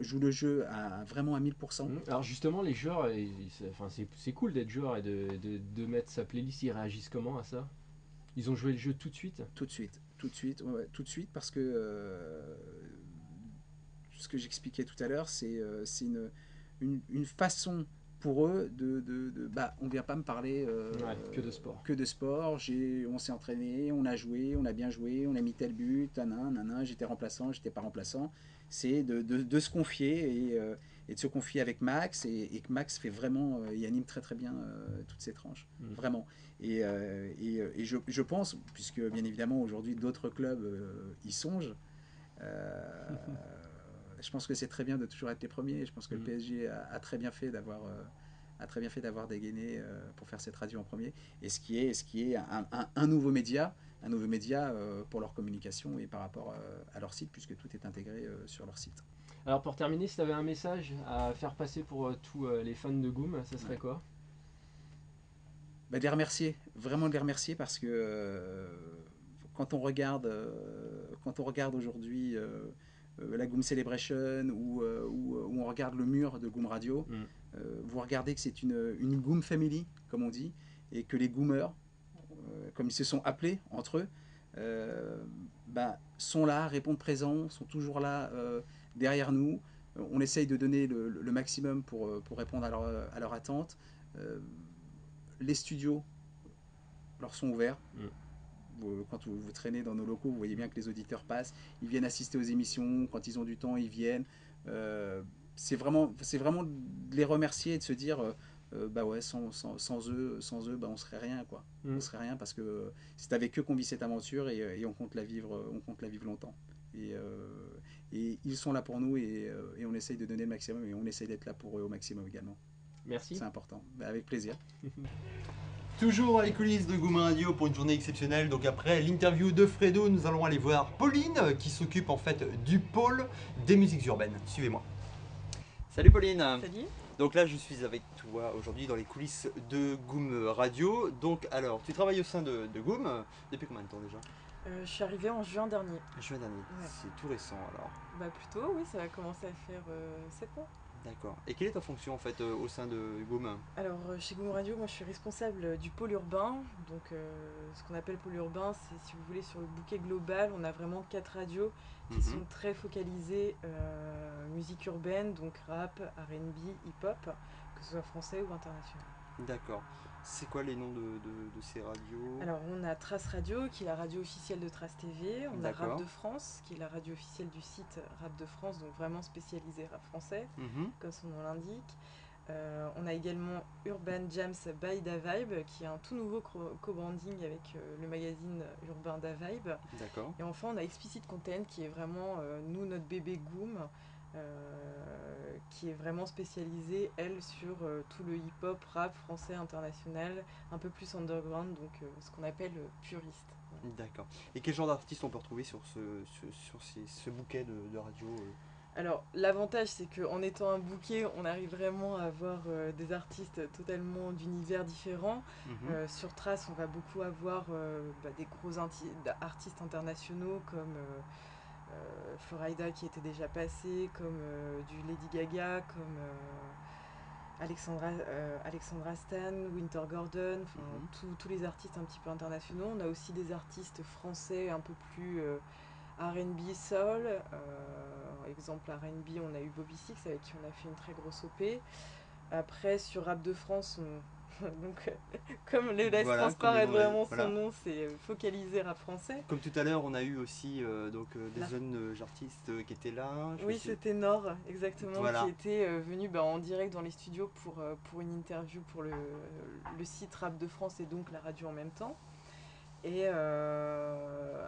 joue le jeu vraiment à 1000%. Alors justement, les joueurs, c'est cool d'être joueur et de mettre sa playlist. Ils réagissent comment à ça? Ils ont joué le jeu tout de suite? Tout de suite, parce que ce que j'expliquais tout à l'heure, c'est une façon pour eux on vient pas me parler que de sport. On s'est entraîné, on a joué, on a bien joué, on a mis tel but, j'étais remplaçant, j'étais pas remplaçant. C'est de se confier et de se confier avec Max et que Max fait vraiment, il anime très très bien toutes ses tranches, vraiment. Et je pense, puisque bien évidemment aujourd'hui d'autres clubs y songent, je pense que c'est très bien de toujours être les premiers. Je pense que le PSG a très bien fait d'avoir dégainé pour faire cette radio en premier. Et ce qui est un nouveau média pour leur communication et par rapport à leur site, puisque tout est intégré sur leur site. Alors pour terminer, si tu avais un message à faire passer pour tous les fans de Goom, ça serait quoi? De les remercier, vraiment de les remercier, parce que quand on regarde aujourd'hui la Goom Celebration ou on regarde le mur de Goom Radio, vous regardez que c'est une Goom Family, comme on dit, et que les Goomers, comme ils se sont appelés entre eux, sont là, répondent présents, sont toujours là derrière nous. On essaye de donner le maximum pour répondre à leur attente. Les studios leur sont ouverts. Quand vous traînez dans nos locaux, vous voyez bien que les auditeurs passent, ils viennent assister aux émissions, quand ils ont du temps, ils viennent. C'est vraiment de les remercier et de se dire sans eux, on serait rien, quoi. On serait rien, parce que c'est avec eux qu'on vit cette aventure et on compte la vivre longtemps. Et ils sont là pour nous et on essaye de donner le maximum et on essaye d'être là pour eux au maximum également. Merci. C'est important. Avec plaisir. Toujours dans les coulisses de Goom Radio pour une journée exceptionnelle. Donc après l'interview de Fredo, nous allons aller voir Pauline qui s'occupe en fait du pôle des musiques urbaines. Suivez-moi. Salut Pauline. Salut. Donc là je suis avec toi aujourd'hui dans les coulisses de Goom Radio. Donc alors tu travailles au sein de Goom depuis combien de temps déjà? Je suis arrivée en juin dernier. Juin dernier, ouais. C'est tout récent alors. Bah plutôt oui, ça va commencer à faire 7 mois. D'accord. Et quelle est ta fonction en fait au sein de Goom? Alors chez Goom Radio, moi je suis responsable du pôle urbain. Donc ce qu'on appelle pôle urbain, c'est, si vous voulez, sur le bouquet global, on a vraiment 4 radios qui sont très focalisées musique urbaine, donc rap, R&B, hip-hop, que ce soit français ou international. D'accord. C'est quoi les noms de ces radios? Alors on a Trace Radio qui est la radio officielle de Trace TV, on a Rap de France qui est la radio officielle du site Rap de France, donc vraiment spécialisé rap français, comme son nom l'indique. On a également Urban Jams by Da Vibe qui est un tout nouveau co-branding avec le magazine urbain Da Vibe. D'accord. Et enfin on a Explicit Content qui est vraiment notre bébé Goom. Qui est vraiment spécialisée, elle, sur tout le hip-hop, rap français, international, un peu plus underground, donc ce qu'on appelle puriste. D'accord. Et quel genre d'artistes on peut retrouver sur ce bouquet de radio Alors, l'avantage, c'est qu'en étant un bouquet, on arrive vraiment à avoir des artistes totalement d'univers différents. Sur Trace, on va beaucoup avoir des gros artistes internationaux comme... Florida qui était déjà passé, comme du Lady Gaga, comme Alexandra Stan, Winter Gordon, tous les artistes un petit peu internationaux. On a aussi des artistes français un peu plus R&B, soul. Exemple R&B, on a eu Bobby Six avec qui on a fait une très grosse OP. Après, sur Rap de France, donc, comme le laisse transparaître vraiment son nom, c'est focalisé rap français. Comme tout à l'heure, on a eu aussi des jeunes artistes qui étaient là. Oui, c'était Nord, exactement, qui était venu en direct dans les studios pour une interview pour le site Rap de France et donc la radio en même temps. Et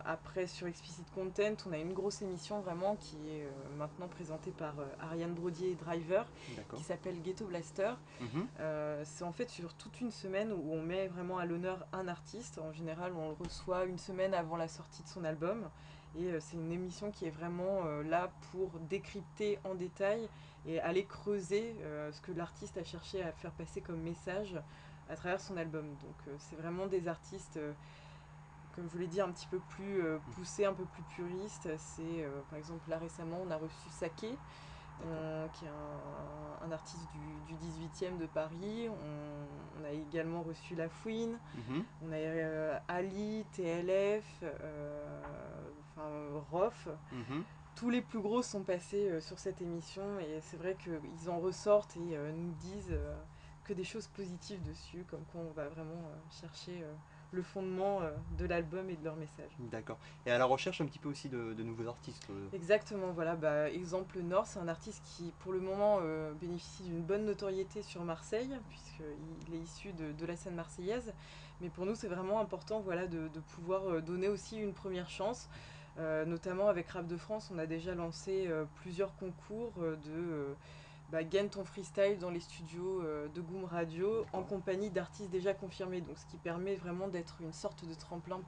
après, sur Explicit Content, on a une grosse émission vraiment qui est maintenant présentée par Ariane Brodier et Driver, qui s'appelle Ghetto Blaster. C'est en fait sur toute une semaine où on met vraiment à l'honneur un artiste. En général, on le reçoit une semaine avant la sortie de son album. Et c'est une émission qui est vraiment là pour décrypter en détail et aller creuser ce que l'artiste a cherché à faire passer comme message à travers son album. Donc c'est vraiment des artistes... comme je vous l'ai dit, un petit peu plus poussé, un peu plus puriste. C'est par exemple là récemment on a reçu Saké, qui est un artiste du 18e de Paris. On a également reçu La Fouine, on a Ali, TLF, Rof. Tous les plus gros sont passés sur cette émission et c'est vrai qu'ils en ressortent et nous disent que des choses positives dessus, comme quoi on va vraiment chercher le fondement de l'album et de leur message. D'accord. Et à la recherche un petit peu aussi de nouveaux artistes. Exactement, voilà. Exemple Nord, c'est un artiste qui pour le moment bénéficie d'une bonne notoriété sur Marseille, puisqu'il est issu de la scène marseillaise. Mais pour nous, c'est vraiment important de pouvoir donner aussi une première chance. Notamment avec Rap de France, on a déjà lancé plusieurs concours gagne ton freestyle dans les studios de Goom Radio en compagnie d'artistes déjà confirmés, donc ce qui permet vraiment d'être une sorte de tremplin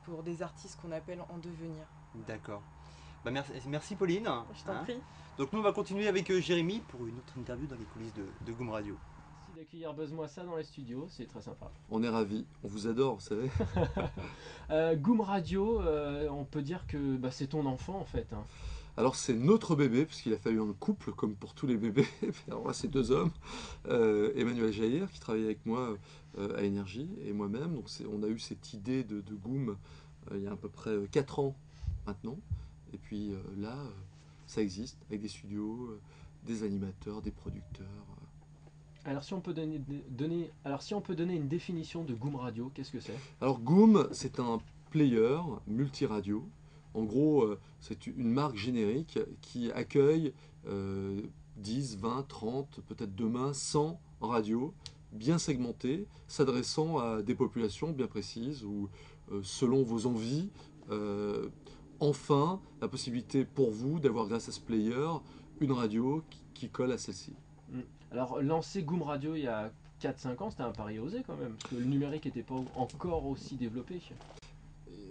pour des artistes qu'on appelle en devenir. D'accord. Merci Pauline. Je t'en prie. Donc nous on va continuer avec Jérémy pour une autre interview dans les coulisses de Goom Radio. Merci d'accueillir Buzz-moi ça dans les studios, c'est très sympa. On est ravis, on vous adore, vous savez. Goom Radio, on peut dire que c'est ton enfant en fait. Alors c'est notre bébé, puisqu'il a fallu un couple, comme pour tous les bébés. Alors là c'est 2 hommes, Emmanuel Jair, qui travaille avec moi à Énergie, et moi-même. Donc on a eu cette idée de Goom il y a à peu près 4 ans maintenant. Et puis là, ça existe, avec des studios, des animateurs, des producteurs. Alors si on peut donner une définition de Goom Radio, qu'est-ce que c'est? Alors Goom, c'est un player multiradio. En gros, c'est une marque générique qui accueille 10, 20, 30, peut-être demain 100 radios bien segmentées, s'adressant à des populations bien précises ou selon vos envies. Enfin, la possibilité pour vous d'avoir grâce à ce player une radio qui colle à celle-ci. Alors, lancer Goom Radio il y a 4-5 ans, c'était un pari osé quand même, parce que le numérique n'était pas encore aussi développé.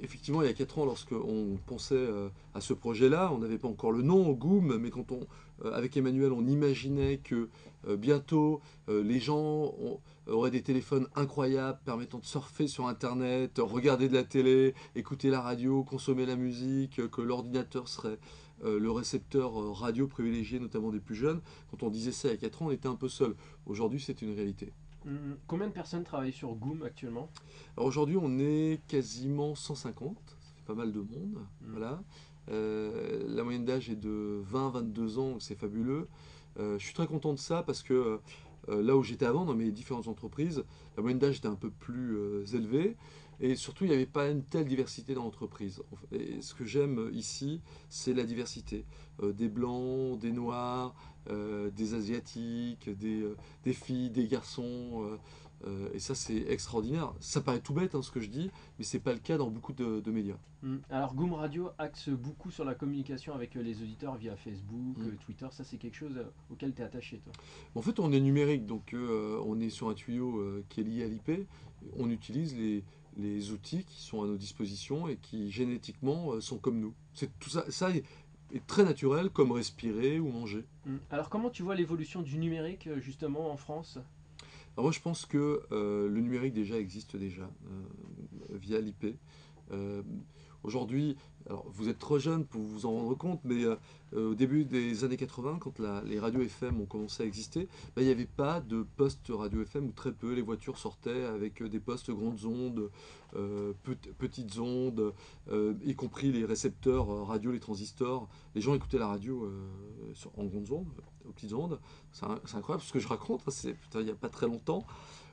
Effectivement, il y a 4 ans, lorsqu'on pensait à ce projet-là, on n'avait pas encore le nom, Goom, mais quand avec Emmanuel, on imaginait que bientôt, les gens auraient des téléphones incroyables permettant de surfer sur Internet, regarder de la télé, écouter la radio, consommer la musique, que l'ordinateur serait le récepteur radio privilégié, notamment des plus jeunes. Quand on disait ça il y a 4 ans, on était un peu seul. Aujourd'hui, c'est une réalité. Combien de personnes travaillent sur Goom actuellement? Alors aujourd'hui, on est quasiment 150, ça fait pas mal de monde. Voilà. La moyenne d'âge est de 20-22 ans, c'est fabuleux. Je suis très content de ça parce que là où j'étais avant, dans mes différentes entreprises, la moyenne d'âge était un peu plus élevée. Et surtout, il n'y avait pas une telle diversité dans l'entreprise. Et ce que j'aime ici, c'est la diversité. Des blancs, des noirs, des asiatiques, des filles, des garçons. Et ça, c'est extraordinaire. Ça paraît tout bête ce que je dis, mais ce n'est pas le cas dans beaucoup de médias. Alors, Goom Radio axe beaucoup sur la communication avec les auditeurs via Facebook, Twitter. Ça, c'est quelque chose auquel tu es attaché, toi? En fait, on est numérique, donc on est sur un tuyau qui est lié à l'IP. On utilise les outils qui sont à nos dispositions et qui génétiquement sont comme nous. Tout ça est très naturel, comme respirer ou manger. Alors comment tu vois l'évolution du numérique justement en France? Alors moi je pense que le numérique déjà existe déjà via l'IP. Aujourd'hui, alors vous êtes trop jeune pour vous en rendre compte, mais au début des années 80, quand les radios FM ont commencé à exister, il n'y avait pas de postes radio FM, ou très peu. Les voitures sortaient avec des postes grandes ondes, petites ondes, y compris les récepteurs radio, les transistors. Les gens écoutaient la radio en grandes ondes, aux petites ondes. C'est incroyable ce que je raconte, il n'y a pas très longtemps.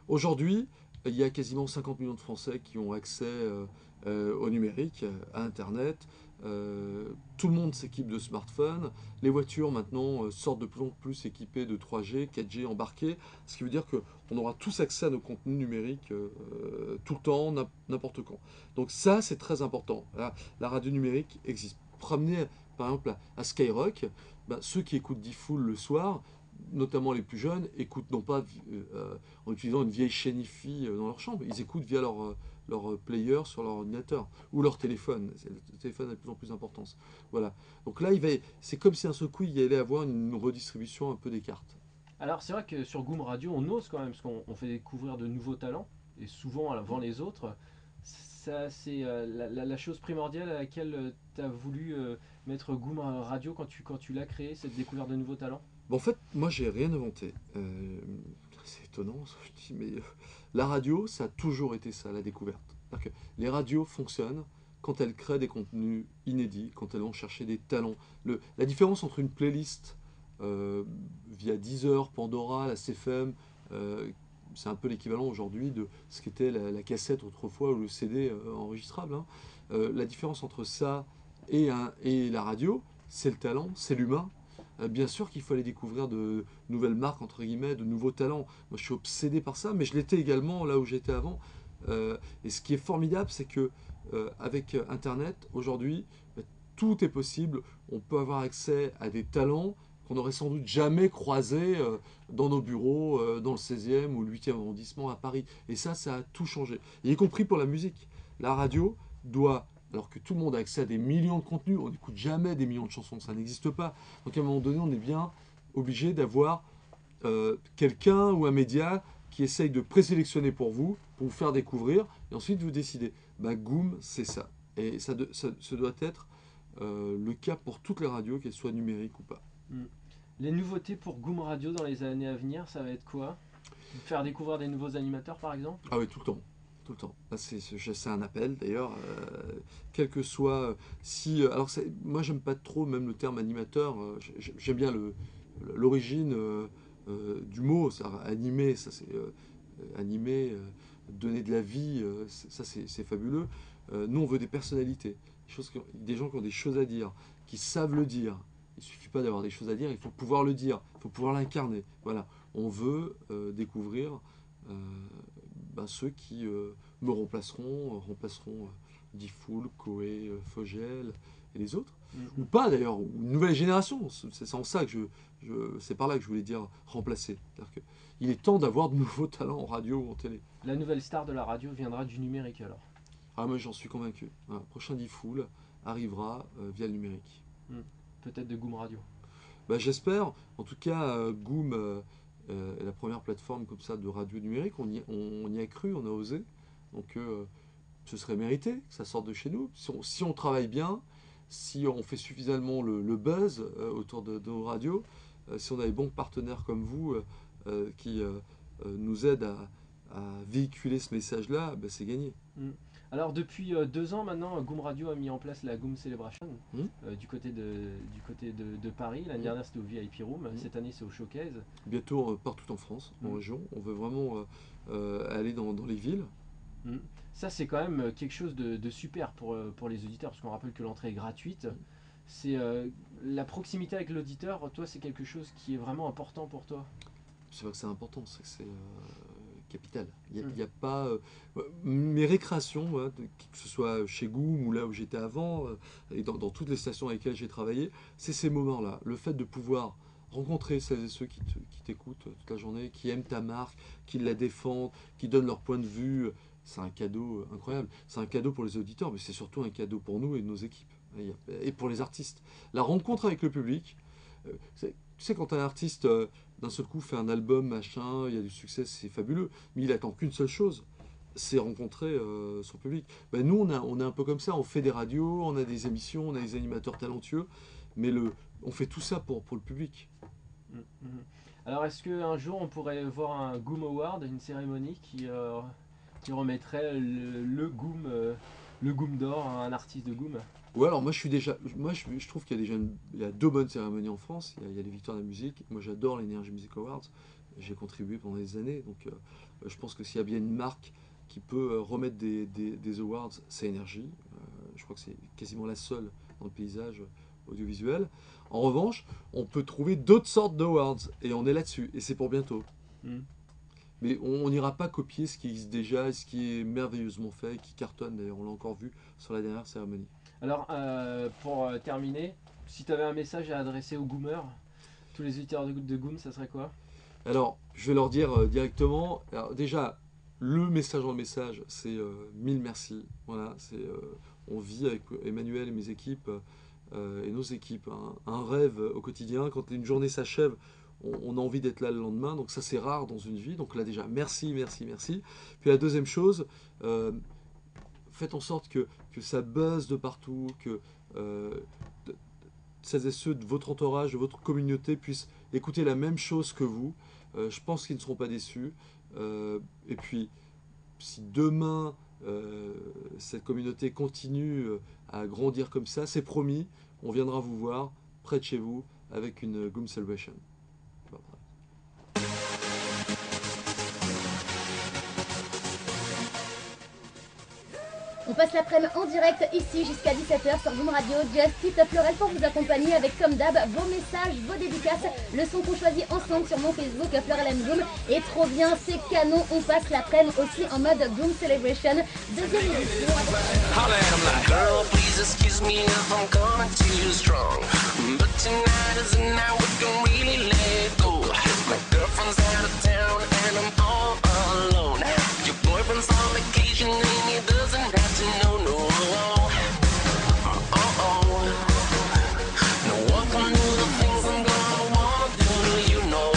Aujourd'hui, il y a quasiment 50 millions de Français qui ont accès au numérique, à Internet. Tout le monde s'équipe de smartphones. Les voitures maintenant sortent de plus en plus équipées de 3G, 4G embarqués, ce qui veut dire qu'on aura tous accès à nos contenus numériques tout le temps, n'importe quand. Donc ça, c'est très important. La radio numérique existe. Ramener par exemple à Skyrock, ceux qui écoutent D-Fool le soir, notamment les plus jeunes, écoutent non pas en utilisant une vieille chaîne hi-fi dans leur chambre, ils écoutent via leur player sur leur ordinateur ou leur téléphone. Le téléphone a de plus en plus d'importance. Voilà. Donc là, c'est comme si d'un seul coup, il y allait avoir une redistribution un peu des cartes. Alors c'est vrai que sur Goom Radio, on ose quand même, parce qu'on fait découvrir de nouveaux talents, et souvent avant les autres. Ça, c'est la chose primordiale à laquelle tu as voulu mettre Goom Radio quand tu l'as créé, c'est de découvrir de nouveaux talents. En fait, moi, j'ai rien inventé. C'est étonnant, je dis, mais la radio, ça a toujours été ça, la découverte. C'est-à-dire que les radios fonctionnent quand elles créent des contenus inédits, quand elles vont chercher des talents. La différence entre une playlist via Deezer, Pandora, la CFM, c'est un peu l'équivalent aujourd'hui de ce qu'était la cassette autrefois ou le CD enregistrable. Hein. La différence entre ça et la radio, c'est le talent, c'est l'humain. Bien sûr qu'il faut aller découvrir de nouvelles marques, entre guillemets, de nouveaux talents. Moi, je suis obsédé par ça, mais je l'étais également là où j'étais avant. Et ce qui est formidable, c'est que avec Internet, aujourd'hui, tout est possible. On peut avoir accès à des talents qu'on n'aurait sans doute jamais croisés dans nos bureaux, dans le 16e ou le 8e arrondissement à Paris. Et ça a tout changé. Et y compris pour la musique. La radio doit... Alors que tout le monde a accès à des millions de contenus, on n'écoute jamais des millions de chansons, ça n'existe pas. Donc à un moment donné, on est bien obligé d'avoir quelqu'un ou un média qui essaye de présélectionner pour vous faire découvrir, et ensuite vous décidez. Goom, c'est ça. Et ça doit être le cas pour toutes les radios, qu'elles soient numériques ou pas. Les nouveautés pour Goom Radio dans les années à venir, ça va être quoi? Faire découvrir des nouveaux animateurs par exemple? Ah oui, tout le temps. Tout le temps. Là, c'est un appel d'ailleurs, quel que soit. Alors, moi, j'aime pas trop même le terme animateur. J'aime bien l'origine du mot. Animer, ça c'est animer, donner de la vie, ça c'est fabuleux. Nous, on veut des personnalités, des gens qui ont des choses à dire, qui savent le dire. Il suffit pas d'avoir des choses à dire, il faut pouvoir le dire, il faut pouvoir l'incarner. Voilà. On veut découvrir. Ceux qui me remplaceront D-Fool, Koé, Fogel et les autres, ou pas d'ailleurs, ou une nouvelle génération. C'est en ça que c'est par là que je voulais dire remplacer. C'est-à-dire qu'il est temps d'avoir de nouveaux talents en radio ou en télé. La nouvelle star de la radio viendra du numérique alors? Ah, moi j'en suis convaincu. Voilà, prochain D-Fool arrivera via le numérique. Peut-être de Goom Radio. J'espère. En tout cas, Goom est la première plateforme comme ça de radio numérique. On y a cru, on a osé. Donc ce serait mérité que ça sorte de chez nous. Si on travaille bien, si on fait suffisamment le buzz autour de nos radios, si on a des bons partenaires comme vous qui nous aident à véhiculer ce message-là, c'est gagné. Alors depuis 2 ans maintenant, Goom Radio a mis en place la Goom Celebration du côté de Paris. L'année dernière c'était au VIP Room, cette année c'est au Showcase. Bientôt partout en France, en région. On veut vraiment aller dans les villes. Ça c'est quand même quelque chose de super pour les auditeurs, parce qu'on rappelle que l'entrée est gratuite. C'est la proximité avec l'auditeur, toi c'est quelque chose qui est vraiment important pour toi? C'est vrai que c'est important, c'est que c'est capital. Il n'y a pas... mes récréations, que ce soit chez Goom ou là où j'étais avant, et dans toutes les stations avec lesquelles j'ai travaillé, c'est ces moments-là. Le fait de pouvoir rencontrer celles et ceux qui t'écoutent toute la journée, qui aiment ta marque, qui la défendent, qui donnent leur point de vue, c'est un cadeau incroyable. C'est un cadeau pour les auditeurs, mais c'est surtout un cadeau pour nous et nos équipes. Et pour les artistes. La rencontre avec le public, tu sais, quand un artiste d'un seul coup fait un album, machin, il y a du succès, c'est fabuleux, mais il attend qu'une seule chose, c'est rencontrer son public. Nous, on est un peu comme ça, on fait des radios, on a des émissions, on a des animateurs talentueux, mais on fait tout ça pour le public. Alors, est-ce qu'un jour, on pourrait voir un Goom Award, une cérémonie qui remettrait le Goom d'or à un artiste de Goom? Ouais, alors moi je trouve qu'il y a 2 bonnes cérémonies en France. Il y a les Victoires de la musique. Moi j'adore l'Energy Music Awards. J'ai contribué pendant des années. Donc je pense que s'il y a bien une marque qui peut remettre des awards, c'est Energy. Je crois que c'est quasiment la seule dans le paysage audiovisuel. En revanche, on peut trouver d'autres sortes d'awards, et on est là-dessus, et c'est pour bientôt. Mais on n'ira pas copier ce qui existe déjà, et ce qui est merveilleusement fait, et qui cartonne, d'ailleurs on l'a encore vu sur la dernière cérémonie. Alors, pour terminer, si tu avais un message à adresser aux Goomers, tous les auditeurs de Goom, ça serait quoi? Alors, je vais leur dire directement, alors déjà, le message dans le message, c'est 1000 merci. Voilà, on vit avec Emmanuel et mes équipes, et nos équipes, un rêve au quotidien. Quand une journée s'achève, on a envie d'être là le lendemain, donc ça c'est rare dans une vie. Donc là déjà, merci, merci, merci. Puis la deuxième chose, faites en sorte que ça buzz de partout, que celles et ceux de votre entourage, de votre communauté puissent écouter la même chose que vous. Je pense qu'ils ne seront pas déçus. Et puis, si demain, cette communauté continue à grandir comme ça, c'est promis, on viendra vous voir près de chez vous avec une Goom Celebration. On passe l'après-midi en direct ici jusqu'à 17h sur Goom Radio. Just It Fleurel pour vous accompagner avec comme d'hab vos messages, vos dédicaces, le son qu'on choisit ensemble sur mon Facebook Fleurel & Goom. Et trop bien, c'est canon, on passe l'après-midi aussi en mode Goom Celebration. Deuxième édition. Girl, please excuse me if I'm coming too strong, but tonight is the night we can really let go. My girlfriend's out of town and I'm all alone. Your boyfriend's on vacation and he doesn't have to know, no. Now welcome to the things I'm gonna wanna do, you know.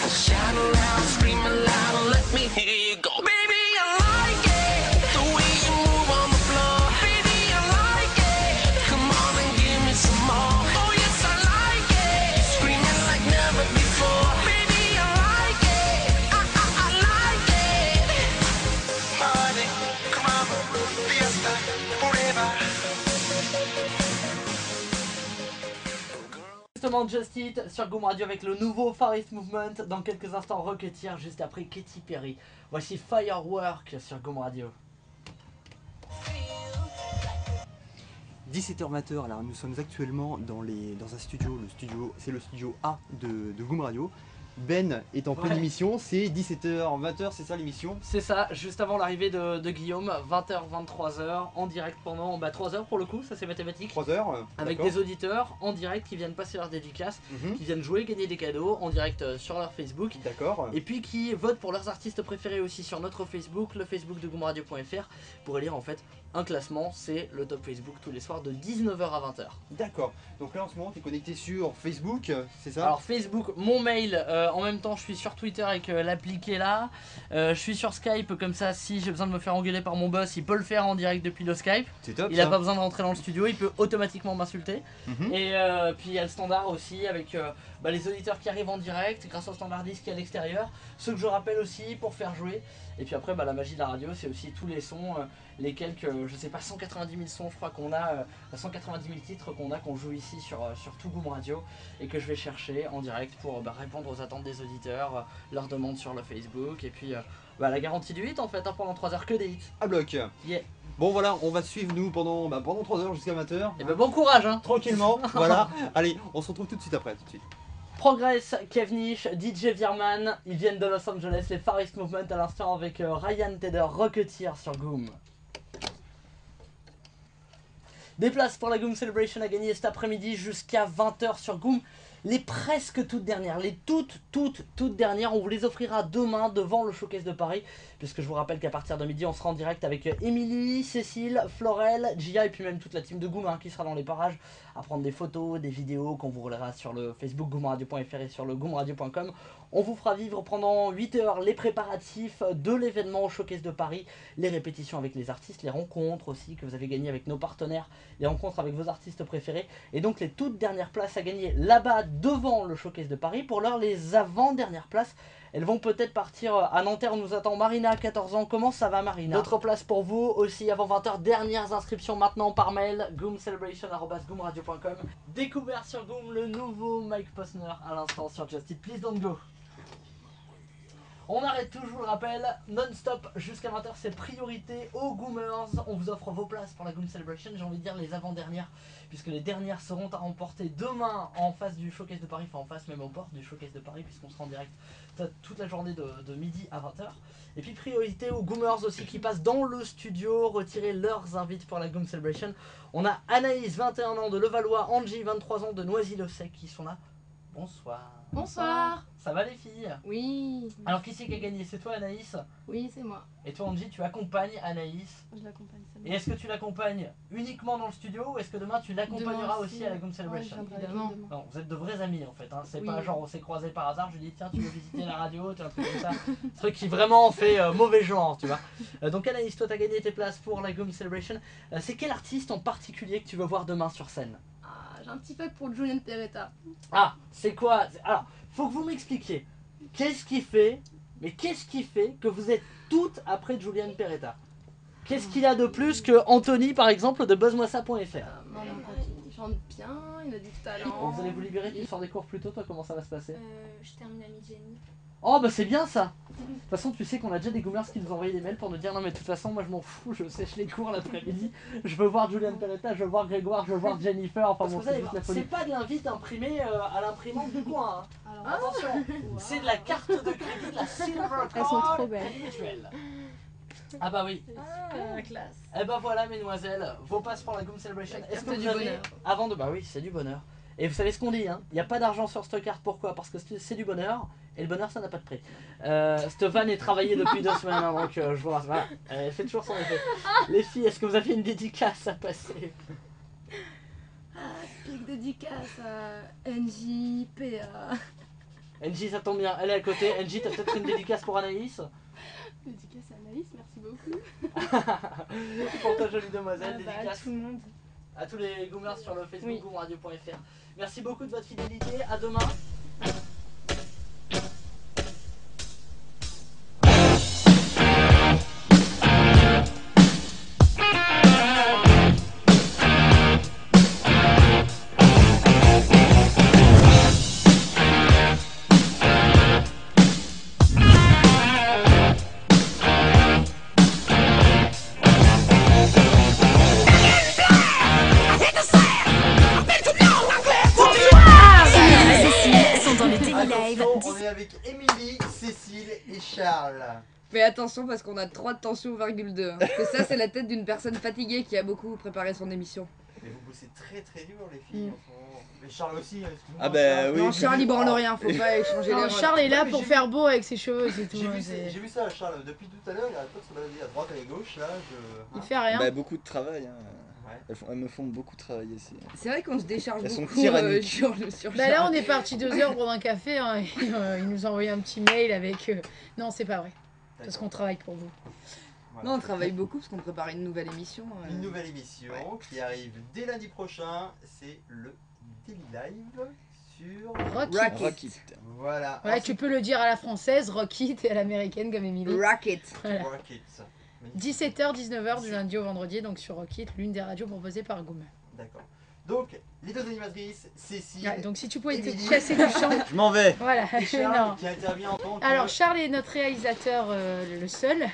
Shout aloud, scream aloud, let me hear you go. Baby, Justement, Just It sur Goom Radio avec le nouveau Far East Movement. Dans quelques instants, Rocketeer juste après Katy Perry. Voici Firework sur Goom Radio. 17h20, alors nous sommes actuellement dans un studio, c'est le studio A de Goom Radio. Ben est en pleine émission, c'est 17h, 20h, c'est ça l'émission? C'est ça, juste avant l'arrivée de Guillaume, 20h, 23h, en direct pendant 3 heures pour le coup, ça c'est mathématique. 3 heures, avec des auditeurs en direct qui viennent passer leurs dédicaces, qui viennent jouer, gagner des cadeaux en direct sur leur Facebook. D'accord. Et puis qui votent pour leurs artistes préférés aussi sur notre Facebook, le Facebook de goomradio.fr, pour élire en fait un classement, c'est le top Facebook tous les soirs de 19h à 20h. D'accord, donc là en ce moment tu es connecté sur Facebook, c'est ça? Alors Facebook, mon mail, en même temps je suis sur Twitter avec l'appli qui est là, je suis sur Skype comme ça si j'ai besoin de me faire engueuler par mon boss, il peut le faire en direct depuis le Skype. C'est top. Il n'a pas besoin de rentrer dans le studio, il peut automatiquement m'insulter. Et puis il y a le standard aussi avec les auditeurs qui arrivent en direct grâce au standardiste qui est à l'extérieur, ceux que je rappelle aussi pour faire jouer. Et puis après la magie de la radio c'est aussi tous les sons, les quelques, je sais pas, 190 000 sons je crois qu'on a, 190 000 titres qu'on joue ici sur tout Goom Radio et que je vais chercher en direct pour répondre aux attentes des auditeurs, leurs demandes sur le Facebook et puis la garantie du hit en fait, pendant 3 heures que des hits. À bloc. Yeah. Bon voilà, on va suivre nous pendant 3 heures jusqu'à 20h. Et bon courage hein. Tranquillement, voilà. Allez, on se retrouve tout de suite après, tout de suite. Progress, Kevnish, DJ Virman, ils viennent de Los Angeles, les Far East Movement à l'instant avec Ryan Tedder, Rocketeer sur Goom. Des places pour la Goom Celebration à gagner cet après-midi jusqu'à 20h sur Goom. Les presque toutes dernières, les toutes dernières, on vous les offrira demain devant le Showcase de Paris. Puisque je vous rappelle qu'à partir de midi, on sera en direct avec Émilie, Cécile, Florel, Gia et puis même toute la team de Goom qui sera dans les parages à prendre des photos, des vidéos qu'on vous relèvera sur le Facebook goomradio.fr et sur le goomradio.com. On vous fera vivre pendant 8 heures les préparatifs de l'événement au Showcase de Paris, les répétitions avec les artistes, les rencontres aussi que vous avez gagnées avec nos partenaires, les rencontres avec vos artistes préférés et donc les toutes dernières places à gagner là-bas devant le Showcase de Paris. Pour l'heure, les avant-dernières places, elles vont peut-être partir à Nanterre, on nous attend Marina, 14 ans, comment ça va Marina? D'autres places pour vous aussi avant 20h, dernières inscriptions maintenant par mail, goomcelebration@goomradio.com. Découvert sur Goom le nouveau Mike Posner à l'instant sur Just It, Please Don't Go. On arrête tout, je vous le rappelle, non-stop jusqu'à 20h, c'est priorité aux Goomers. On vous offre vos places pour la Goom Celebration, j'ai envie de dire les avant-dernières, puisque les dernières seront à remporter demain en face du Showcase de Paris, enfin en face même aux portes du Showcase de Paris, puisqu'on sera en direct toute la journée de midi à 20h. Et puis priorité aux Goomers aussi qui passent dans le studio, retirer leurs invites pour la Goom Celebration. On a Anaïs, 21 ans de Levallois, Angie, 23 ans de Noisy-le-Sec qui sont là. Bonsoir. Bonsoir. Ça va les filles? Oui. Alors qui c'est qui a gagné? C'est toi Anaïs? Oui, c'est moi. Et toi Angie, tu accompagnes Anaïs? Je l'accompagne. Et est-ce que tu l'accompagnes uniquement dans le studio ou est-ce que demain tu l'accompagneras aussi à la Goom Celebration? Évidemment. Non, vous êtes de vrais amis en fait, hein. C'est Oui. pas genre on s'est croisés par hasard, je lui dis tiens tu veux visiter la radio, tu as un truc comme ça. Un truc qui vraiment fait mauvais genre, tu vois. Donc Anaïs, toi t'as gagné tes places pour la Goom Celebration. C'est quel artiste en particulier que tu veux voir demain sur scène? Ah, j'ai un petit peu pour Julian Peretta. Ah, c'est quoi? Alors, faut que vous m'expliquiez. Qu'est-ce qui fait que vous êtes toutes après Julian Peretta? Qu'est-ce qu'il a de plus que Anthony par exemple de buzzmoisa.fr? Il chante bien, il a du talent. Vous allez vous libérer, tu sors des cours plus tôt, toi comment ça va se passer? Je termine à Mid-Jenny. Oh bah c'est bien ça. De toute façon tu sais qu'on a déjà des Goomers qui nous ont envoyé des mails pour nous dire non mais de toute façon moi je m'en fous, je sèche les cours l'après-midi, je veux voir Julian Peretta, je veux voir Grégoire, je veux voir Jennifer, enfin bon c'est juste la folie. C'est pas de l'invite imprimée à l'imprimante du coin, hein. Alors attention, c'est de la carte de crédit, de la Silver Card. Elles sont trop belles. Mutuelle. Ah bah oui. Ah, classe. Et bah voilà mesdemoiselles, vos passes pour la Goom Celebration. Est-ce que vous du avez bonheur. avant de bah oui c'est du bonheur. Et vous savez ce qu'on dit, hein, il n'y a pas d'argent sur cette carte, pourquoi? Parce que c'est du bonheur, et le bonheur ça n'a pas de prix. Stéphane est travaillé depuis 2 semaines, hein, donc je vous rassure, voilà, elle fait toujours son effet. Les filles, est-ce que vous avez une dédicace à passer? Big dédicace à NJ, PA. NJ ça tombe bien, elle est à côté. NJ t'as peut-être une dédicace pour Anaïs? Dédicace à Anaïs, merci beaucoup. Pour ta jolie demoiselle, Bah, dédicace à tout le monde. à tous les Goomers sur le Facebook Oui. goomradio.fr. Merci beaucoup de votre fidélité, à demain. On est avec Émilie, Cécile et Charles. Mais attention parce qu'on a 3 de tension 0,2. Hein. Parce que ça c'est la tête d'une personne fatiguée qui a beaucoup préparé son émission. Mais vous bossez très très dur les filles en ce moment. Mais Charles aussi, hein, excuse-moi. Ah bah oui. Non, Charles il branle rien, faut pas échanger les Non, rôles. Charles est là mais pour j'ai faire beau avec ses cheveux, c'est tout. J'ai vu ça Charles, depuis tout à l'heure, il arrête pas de se balader à droite et à gauche là. Il fait rien. Bah beaucoup de travail. Hein. Elles me font beaucoup travailler ici. C'est vrai qu'on se décharge Elles sont beaucoup tyranniques. sur Bah là on est parti 2 heures pour un café, hein, et, il nous a envoyé un petit mail avec... Non c'est pas vrai, parce qu'on travaille pour vous. Voilà. Non, on travaille beaucoup parce qu'on prépare une nouvelle émission. Une nouvelle émission qui arrive dès lundi prochain, c'est le Daily Live sur Rocket. Voilà. Ouais, tu peux le dire à la française, Rocket, et à l'américaine comme Émilie. Rocket. Voilà. Rocket. 17h, 19h du lundi au vendredi, donc sur Rocket, l'une des radios proposées par Goom. D'accord. Donc, les 2 animatrices, Cécile. Ouais, donc si tu pouvais Émilie. te chasser du champ. Je m'en vais. Voilà. Et Charles Non. qui intervient en tant que... Alors Charles est notre réalisateur, le seul,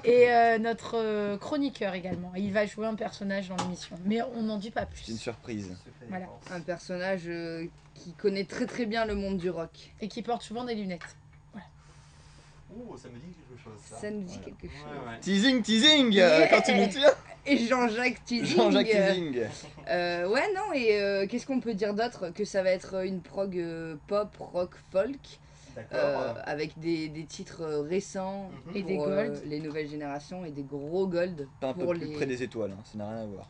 et notre chroniqueur également. Il va jouer un personnage dans l'émission, mais on n'en dit pas plus. C'est une surprise. Voilà. Un personnage qui connaît très très bien le monde du rock. Et qui porte souvent des lunettes. Oh, ça me dit quelque chose ça. Ça nous dit quelque chose. Teasing, Yeah. quand tu nous tires. Et Jean-Jacques Teasing. Jean-Jacques Teasing. Ouais, non, et qu'est-ce qu'on peut dire d'autre? Que ça va être une prog pop, rock, folk. Avec des titres récents Et pour des gold. les nouvelles générations et des gros gold Pas un peu pour plus les... près des étoiles, hein. Ça n'a rien à voir.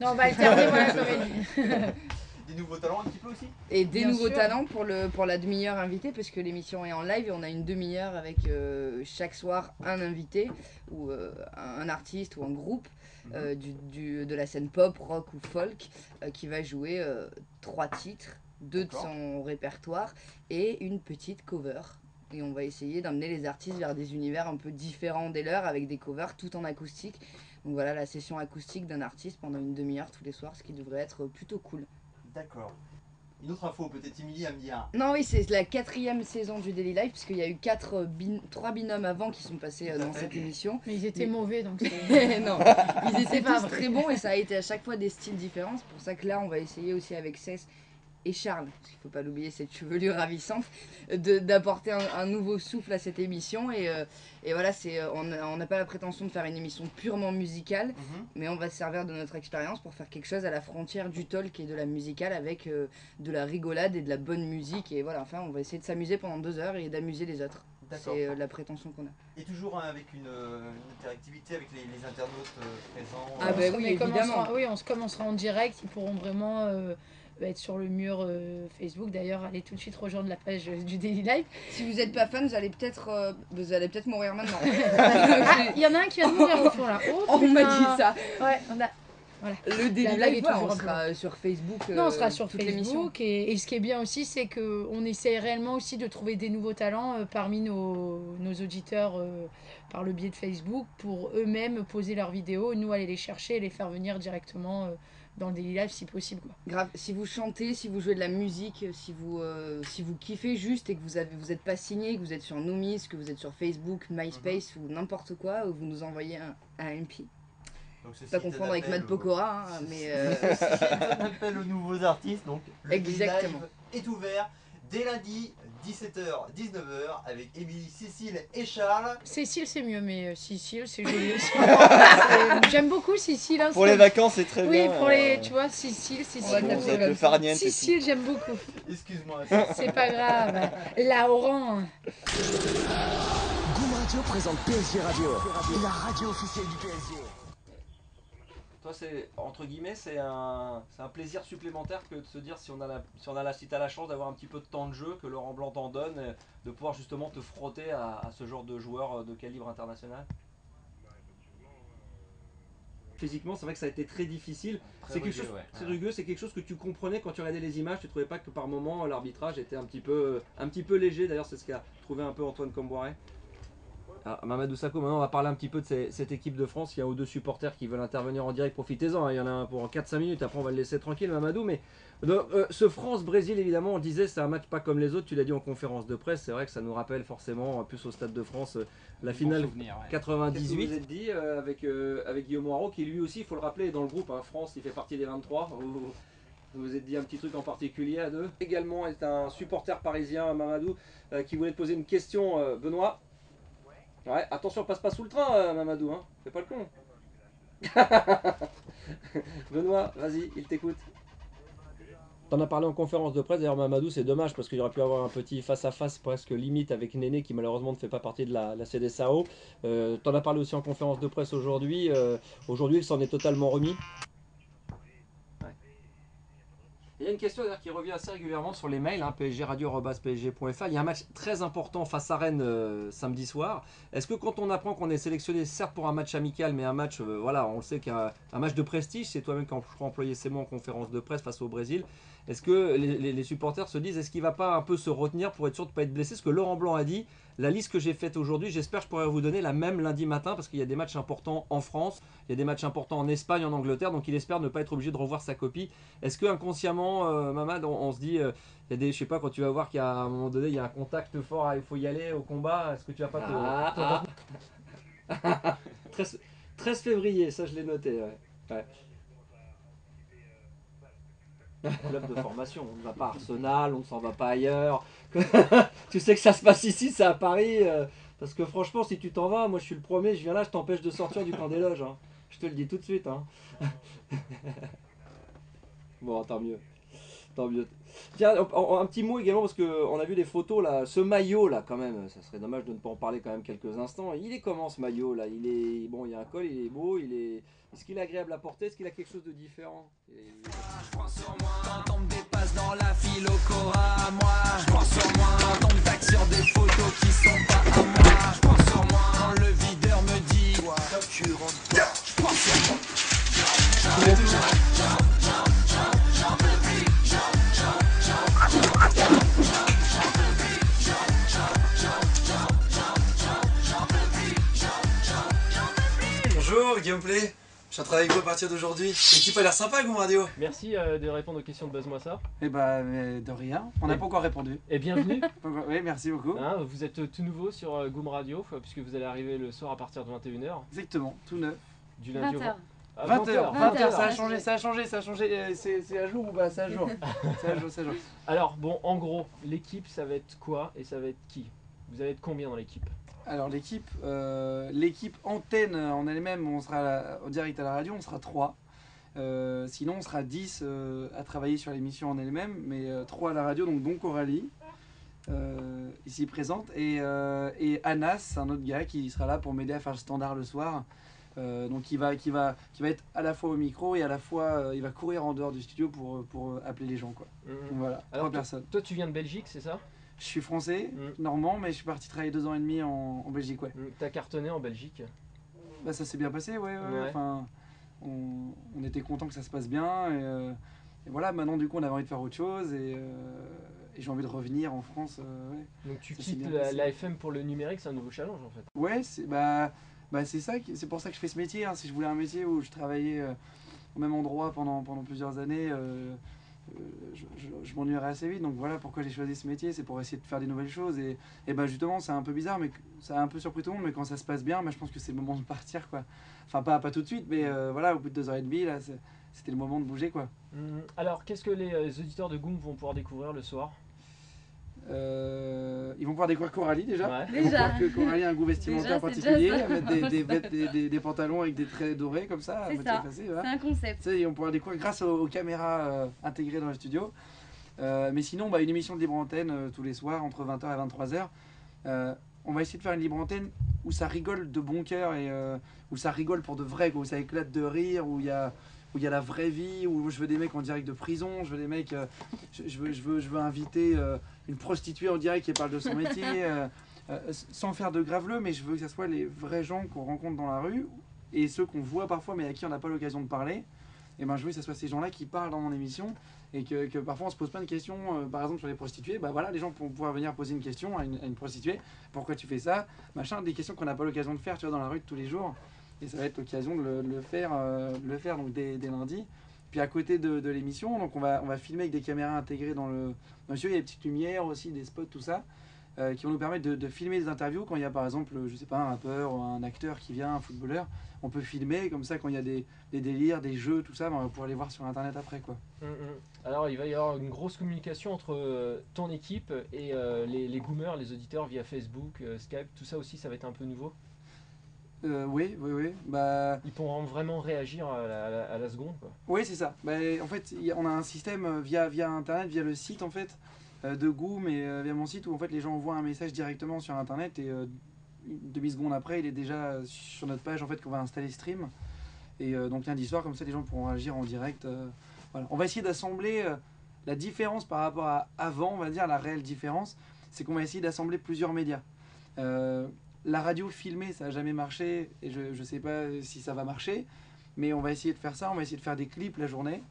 Non, on va alterner, voilà, comédie. Des nouveaux talents un petit peu aussi. Et des Bien nouveaux sûr. talents pour la demi-heure invitée, parce que l'émission est en live et on a une demi-heure avec chaque soir un invité, ou un artiste ou un groupe de la scène pop, rock ou folk, qui va jouer 3 titres, 2 de son répertoire et une petite cover. Et on va essayer d'amener les artistes vers des univers un peu différents des leurs, avec des covers tout en acoustique. Donc voilà la session acoustique d'un artiste pendant une demi-heure tous les soirs, ce qui devrait être plutôt cool. D'accord. Une autre info, peut-être Émilie à me dire. Non, oui, c'est la 4e saison du Daily Life, puisqu'il y a eu 3 binômes avant qui sont passés dans cette émission. Mais ils étaient mauvais, donc non, ils étaient pas tous vrai. très bons et ça a été à chaque fois des styles différents. C'est pour ça que là, on va essayer aussi avec Cess et Charles, parce qu'il faut pas l'oublier, cette chevelure ravissante, d'apporter un nouveau souffle à cette émission. Et voilà, on n'a pas la prétention de faire une émission purement musicale, mais on va se servir de notre expérience pour faire quelque chose à la frontière du talk et de la musicale avec de la rigolade et de la bonne musique. Et voilà, enfin, on va essayer de s'amuser pendant 2 heures et d'amuser les autres. C'est la prétention qu'on a. Et toujours avec une interactivité avec les internautes présents. Ah bah oui, évidemment. Comme on sera en direct, ils pourront vraiment être sur le mur Facebook. D'ailleurs, allez tout de suite rejoindre la page du Daily Live. Si vous n'êtes pas fan, vous allez peut-être mourir maintenant. Il y en a un qui vient de mourir au fond là. Oh, on m'a putain. dit ça. Ouais, on a. Voilà. Le Daily blague Live, est toujours on un peu sera sur Facebook. Non, on sera sur toute l'émission. Facebook et ce qui est bien aussi, c'est qu'on essaie réellement aussi de trouver des nouveaux talents parmi nos auditeurs par le biais de Facebook pour eux-mêmes poser leurs vidéos, nous aller les chercher et les faire venir directement dans le Daily Live si possible, quoi. Grave, si vous chantez, si vous jouez de la musique, si vous kiffez juste et que vous êtes pas signé, que vous êtes sur Noomies, que vous êtes sur Facebook, MySpace ou n'importe quoi, vous nous envoyez un MP. Pas confondre avec Matt Pokora, hein, mais... On appelle aux nouveaux artistes, donc le Exactement. Live est ouvert dès lundi 17h, 19h avec Émilie, Cécile et Charles. Cécile c'est mieux, mais Cécile c'est joli aussi. J'aime beaucoup Cécile. Hein, pour les vacances c'est très oui, bien. pour les, tu vois, Cécile. Le farniente. Cécile j'aime beaucoup. Excuse-moi. C'est pas grave. La Oran. Goom Radio présente PSG Radio, la radio officielle du PSG. Toi, c'est entre guillemets, c'est un plaisir supplémentaire que de se dire si t'as la chance d'avoir un petit peu de temps de jeu, que Laurent Blanc t'en donne, de pouvoir justement te frotter à ce genre de joueur de calibre international. Physiquement, c'est vrai que ça a été très difficile. C'est quelque chose, c'est rugueux, c'est quelque chose que tu comprenais quand tu regardais les images. Tu trouvais pas que par moment l'arbitrage était un petit peu léger. D'ailleurs, c'est ce qu'a trouvé un peu Antoine Comboiré. Alors, Mamadou Sakho, maintenant on va parler un petit peu de cette équipe de France. Il y a 1 ou 2 supporters qui veulent intervenir en direct, profitez-en, hein. Il y en a un pour 4-5 minutes, après on va le laisser tranquille Mamadou. Mais ce France-Brésil, évidemment, on disait c'est un match pas comme les autres, tu l'as dit en conférence de presse, c'est vrai que ça nous rappelle forcément, plus au Stade de France, la finale souvenir, ouais. 98. Qu'est-ce que Vous êtes dit avec Guillaume Moirot, qui lui aussi, il faut le rappeler, est dans le groupe, hein, France, il fait partie des 23. Vous vous êtes dit un petit truc en particulier à deux. Également est un supporter parisien, Mamadou, qui voulait te poser une question, Benoît. Ouais, attention, passe pas sous le train, Mamadou, hein. Fais pas le con. Benoît, vas-y, il t'écoute. T'en as parlé en conférence de presse, d'ailleurs Mamadou, c'est dommage parce qu'il aurait pu avoir un petit face-à-face presque limite avec Néné qui malheureusement ne fait pas partie de la CDSAO. T'en as parlé aussi en conférence de presse aujourd'hui. Aujourd'hui, il s'en est totalement remis. Il y a une question qui revient assez régulièrement sur les mails, hein, psgradio@psg.fr. Il y a un match très important face à Rennes samedi soir. Est-ce que quand on apprend qu'on est sélectionné, certes pour un match amical, mais un match, voilà, on le sait qu'un match de prestige, c'est toi-même qui as employé ces mots en conférence de presse face au Brésil, est-ce que les supporters se disent, est-ce qu'il ne va pas un peu se retenir pour être sûr de ne pas être blessé? Ce que Laurent Blanc a dit, la liste que j'ai faite aujourd'hui, j'espère que je pourrai vous donner la même lundi matin, parce qu'il y a des matchs importants en France, il y a des matchs importants en Espagne, en Angleterre, donc il espère ne pas être obligé de revoir sa copie. Est-ce que inconsciemment, Mamad, on se dit, il y a des, je sais pas, quand tu vas voir qu'à un moment donné, il y a un contact fort, il faut y aller au combat, est-ce que tu vas pas te... 13 février, ça je l'ai noté, ouais. Club de formation, on ne va pas à Arsenal, on ne s'en va pas ailleurs. Tu sais que ça se passe ici, c'est à Paris. Parce que franchement, si tu t'en vas, moi je suis le premier, je viens là, je t'empêche de sortir du camp des loges. Hein. Je te le dis tout de suite. Hein. Bon, tant mieux. Tant mieux. Tiens, un petit mot également, parce qu'on a vu des photos là. Ce maillot là, quand même, ça serait dommage de ne pas en parler quand même quelques instants. Il est comment ce maillot là? Il est bon, il y a un col, il est beau, il est. Est-ce qu'il est agréable à porter? Est-ce qu'il a quelque chose de différent? Je prends sur moi quand on me dépasse dans la file au Cora. Moi, je prends sur moi quand on me taxe sur des photos qui sont pas à moi. Je prends sur moi quand le videur me dit toi, tu rentres pas. Je prends sur moi. J'en peux plus, j'en peux plus, Bonjour Guillaume Play. Je travaille avec vous à partir d'aujourd'hui. L'équipe a l'air sympa, Goom Radio. Merci de répondre aux questions de Buzz-moi ça. Eh bah, de rien. On n'a pas encore répondu. Et bienvenue. Oui, merci beaucoup. Hein, vous êtes tout nouveau sur Goom Radio, puisque vous allez arriver le soir à partir de 21h. Exactement, tout neuf. Du lundi au 20h. 20h, ça a changé, ça a changé. C'est à jour ou pas? C'est à jour. C'est à jour. Alors, bon, en gros, l'équipe, ça va être quoi et ça va être qui? Vous allez être combien dans l'équipe? Alors, l'équipe antenne en elle-même, on sera au direct à la radio, on sera 3. Sinon, on sera 10 à travailler sur l'émission en elle-même, mais 3 à la radio, donc Coralie, ici présente, et Anas, un autre gars qui sera là pour m'aider à faire le standard le soir. Donc il va être à la fois au micro et à la fois il va courir en dehors du studio pour appeler les gens quoi. Donc voilà, 3 personnes. Toi tu viens de Belgique, c'est ça? Je suis français, normand, mais je suis parti travailler 2 ans et demi en Belgique, ouais. T'as cartonné en Belgique? Bah ça s'est bien passé, ouais. Enfin, on était content que ça se passe bien et voilà, maintenant du coup on avait envie de faire autre chose et j'ai envie de revenir en France. Ouais. Donc tu quittes la FM pour le numérique, c'est un nouveau challenge en fait? Ouais, c'est ça, c'est pour ça que je fais ce métier. Hein. Si je voulais un métier où je travaillais au même endroit pendant plusieurs années, je m'ennuierais assez vite. Donc voilà pourquoi j'ai choisi ce métier, c'est pour essayer de faire des nouvelles choses. Et ben justement, c'est un peu bizarre, mais ça a un peu surpris tout le monde. Mais quand ça se passe bien, je pense que c'est le moment de partir, quoi. Enfin, pas tout de suite, mais voilà, au bout de 2h30, là, c'était le moment de bouger, quoi. Alors, qu'est-ce que les auditeurs de Goom vont pouvoir découvrir le soir? Ils vont pouvoir découvrir Coralie déjà. Ouais. Ils vont voir que Coralie a un goût vestimentaire particulier, mettre des pantalons avec des traits dorés comme ça. C'est ça, c'est un concept. Ils vont pouvoir découvrir grâce aux caméras intégrées dans le studio. Mais sinon, une émission de libre antenne tous les soirs entre 20h et 23h. On va essayer de faire une libre antenne où ça rigole de bon cœur et où ça rigole pour de vrai, où ça éclate de rire, où il y a la vraie vie, où je veux des mecs en direct de prison, je veux des mecs, je veux inviter une prostituée en direct qui parle de son métier, sans faire de graveleux, mais je veux que ce soit les vrais gens qu'on rencontre dans la rue et ceux qu'on voit parfois mais à qui on n'a pas l'occasion de parler. Et je veux que ce soit ces gens-là qui parlent dans mon émission et que parfois on se pose plein de questions, par exemple sur les prostituées, voilà, les gens vont pouvoir venir poser une question à une prostituée, pourquoi tu fais ça, machin, des questions qu'on n'a pas l'occasion de faire, tu vois, dans la rue de tous les jours. Et ça va être l'occasion de le faire donc dès lundi. Puis à côté de l'émission, donc on va filmer avec des caméras intégrées dans le studio. Il y a des petites lumières aussi, des spots, tout ça, qui vont nous permettre de filmer des interviews quand il y a par exemple, je sais pas, un rappeur ou un acteur qui vient, un footballeur. On peut filmer comme ça quand il y a des délires, des jeux, tout ça, on va pouvoir les voir sur internet après, quoi. Alors il va y avoir une grosse communication entre ton équipe et les Goomers, les auditeurs via Facebook, Skype, tout ça aussi, ça va être un peu nouveau? Oui. Ils pourront vraiment réagir à la seconde, quoi. Oui, c'est ça. En fait, on a un système via internet, via le site en fait de Goom et via mon site où en fait les gens envoient un message directement sur internet et une demi-seconde après il est déjà sur notre page en fait qu'on va installer stream. Et donc lundi soir comme ça les gens pourront réagir en direct. Voilà. On va essayer d'assembler la différence par rapport à avant, on va dire la réelle différence, c'est qu'on va essayer d'assembler plusieurs médias. La radio filmée, ça n'a jamais marché et je ne sais pas si ça va marcher, mais on va essayer de faire ça, on va essayer de faire des clips la journée.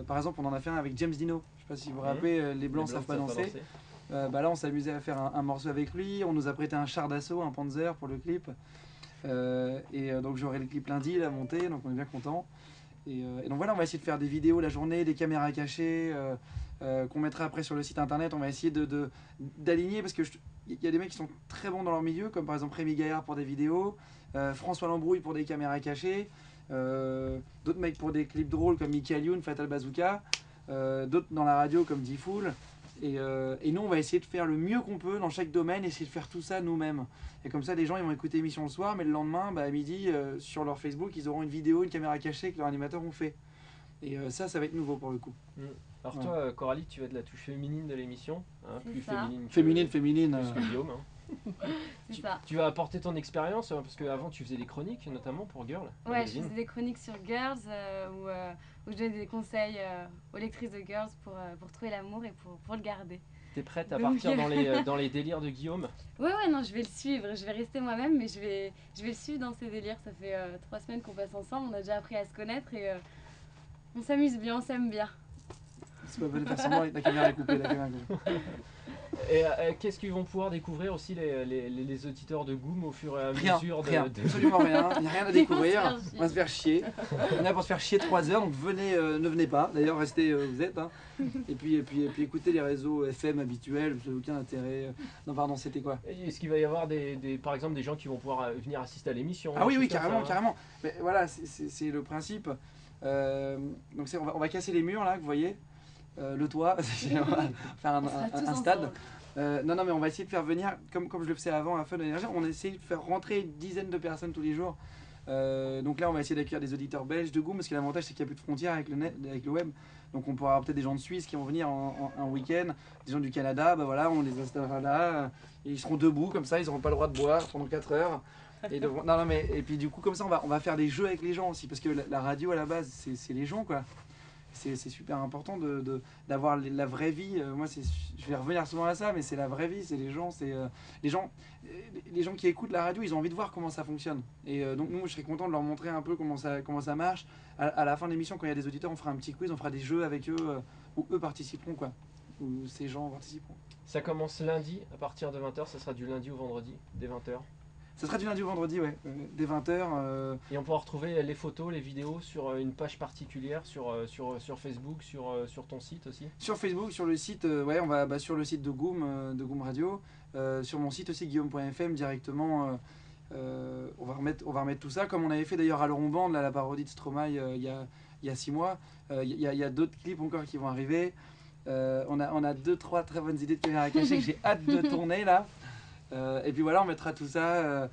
Par exemple, on en a fait un avec James Dino, je ne sais pas si vous vous rappelez, Les Blancs savent pas danser. Là, on s'amusait à faire un morceau avec lui, on nous a prêté un char d'assaut, un Panzer pour le clip. Donc j'aurai le clip lundi, il a monté, donc on est bien content. Et donc voilà, on va essayer de faire des vidéos la journée, des caméras cachées, qu'on mettra après sur le site internet. On va essayer d'aligner parce que il y a des mecs qui sont très bons dans leur milieu, comme par exemple Rémi Gaillard pour des vidéos, François Lambrouille pour des caméras cachées, d'autres mecs pour des clips drôles comme Michael Youn, Fatal Bazooka, d'autres dans la radio comme D-Fool. Et nous on va essayer de faire le mieux qu'on peut dans chaque domaine, essayer de faire tout ça nous-mêmes. Et comme ça les gens ils vont écouter l'émission le soir, mais le lendemain à midi sur leur Facebook ils auront une vidéo, une caméra cachée que leur animateur ont fait. Et ça va être nouveau pour le coup. Alors toi Coralie, tu vas de la touche féminine de l'émission, hein, plus ça. féminine plus que Guillaume, hein. Tu vas apporter ton expérience parce qu'avant tu faisais des chroniques notamment pour Girls. Ouais, je faisais des chroniques sur Girls où je donnais des conseils aux lectrices de Girls pour trouver l'amour et pour le garder. T'es prête à partir dans les délires de Guillaume? Ouais, non, je vais le suivre, je vais rester moi-même, mais je vais le suivre dans ses délires. Ça fait 3 semaines qu'on passe ensemble, on a déjà appris à se connaître et on s'amuse bien, on s'aime bien. C'est pas faire semblant, la caméra est coupée, Et qu'est-ce qu'ils vont pouvoir découvrir aussi les auditeurs de Goom au fur et à mesure Rien, absolument rien, il n'y a rien à découvrir, on va se faire chier. On est là pour se faire chier 3 heures, donc venez, ne venez pas, d'ailleurs restez où vous êtes. Hein. Et puis écoutez les réseaux FM habituels, vous n'avez aucun intérêt. Non pardon, c'était quoi? Est-ce qu'il va y avoir par exemple des gens qui vont pouvoir venir assister à l'émission? Ah oui, carrément, carrément. Mais voilà, c'est le principe. Donc on va casser les murs là, que vous voyez. Le toit, on va faire un stade. Non, mais on va essayer de faire venir, comme je le faisais avant à Fun Energy, on essaie de faire rentrer une dizaine de personnes tous les jours. Donc là, on va essayer d'accueillir des auditeurs belges de Goom, parce que l'avantage, c'est qu'il n'y a plus de frontières avec le web. Donc on pourra avoir peut-être des gens de Suisse qui vont venir un week-end, des gens du Canada, bah voilà, on les installera là, et ils seront debout comme ça, ils n'auront pas le droit de boire pendant 4 heures. Et puis du coup, comme ça, on va faire des jeux avec les gens aussi, parce que la radio à la base, c'est les gens quoi. C'est super important d'avoir la vraie vie. Moi, je vais revenir souvent à ça, mais c'est la vraie vie, c'est les gens. Les gens qui écoutent la radio, ils ont envie de voir comment ça fonctionne. Et donc nous, je serais content de leur montrer un peu comment ça marche. À la fin de l'émission, quand il y a des auditeurs, on fera un petit quiz, on fera des jeux avec eux, où eux participeront, quoi. Où ces gens participeront. Ça commence lundi à partir de 20h, ça sera du lundi au vendredi, dès 20h. Ça sera du lundi au vendredi, ouais, dès 20h. Et on pourra retrouver les photos, les vidéos sur une page particulière, sur Facebook, sur ton site aussi. Sur Facebook, sur le site, ouais, on va sur le site de Goom Radio, sur mon site aussi guillaume.fm directement. On va remettre tout ça, comme on avait fait d'ailleurs à Laurent Band, la parodie de Stromae il y a 6 mois. Il y a d'autres clips encore qui vont arriver. On a 2-3 très bonnes idées de caméra cachée que j'ai hâte de tourner là. Et puis voilà, on mettra tout ça.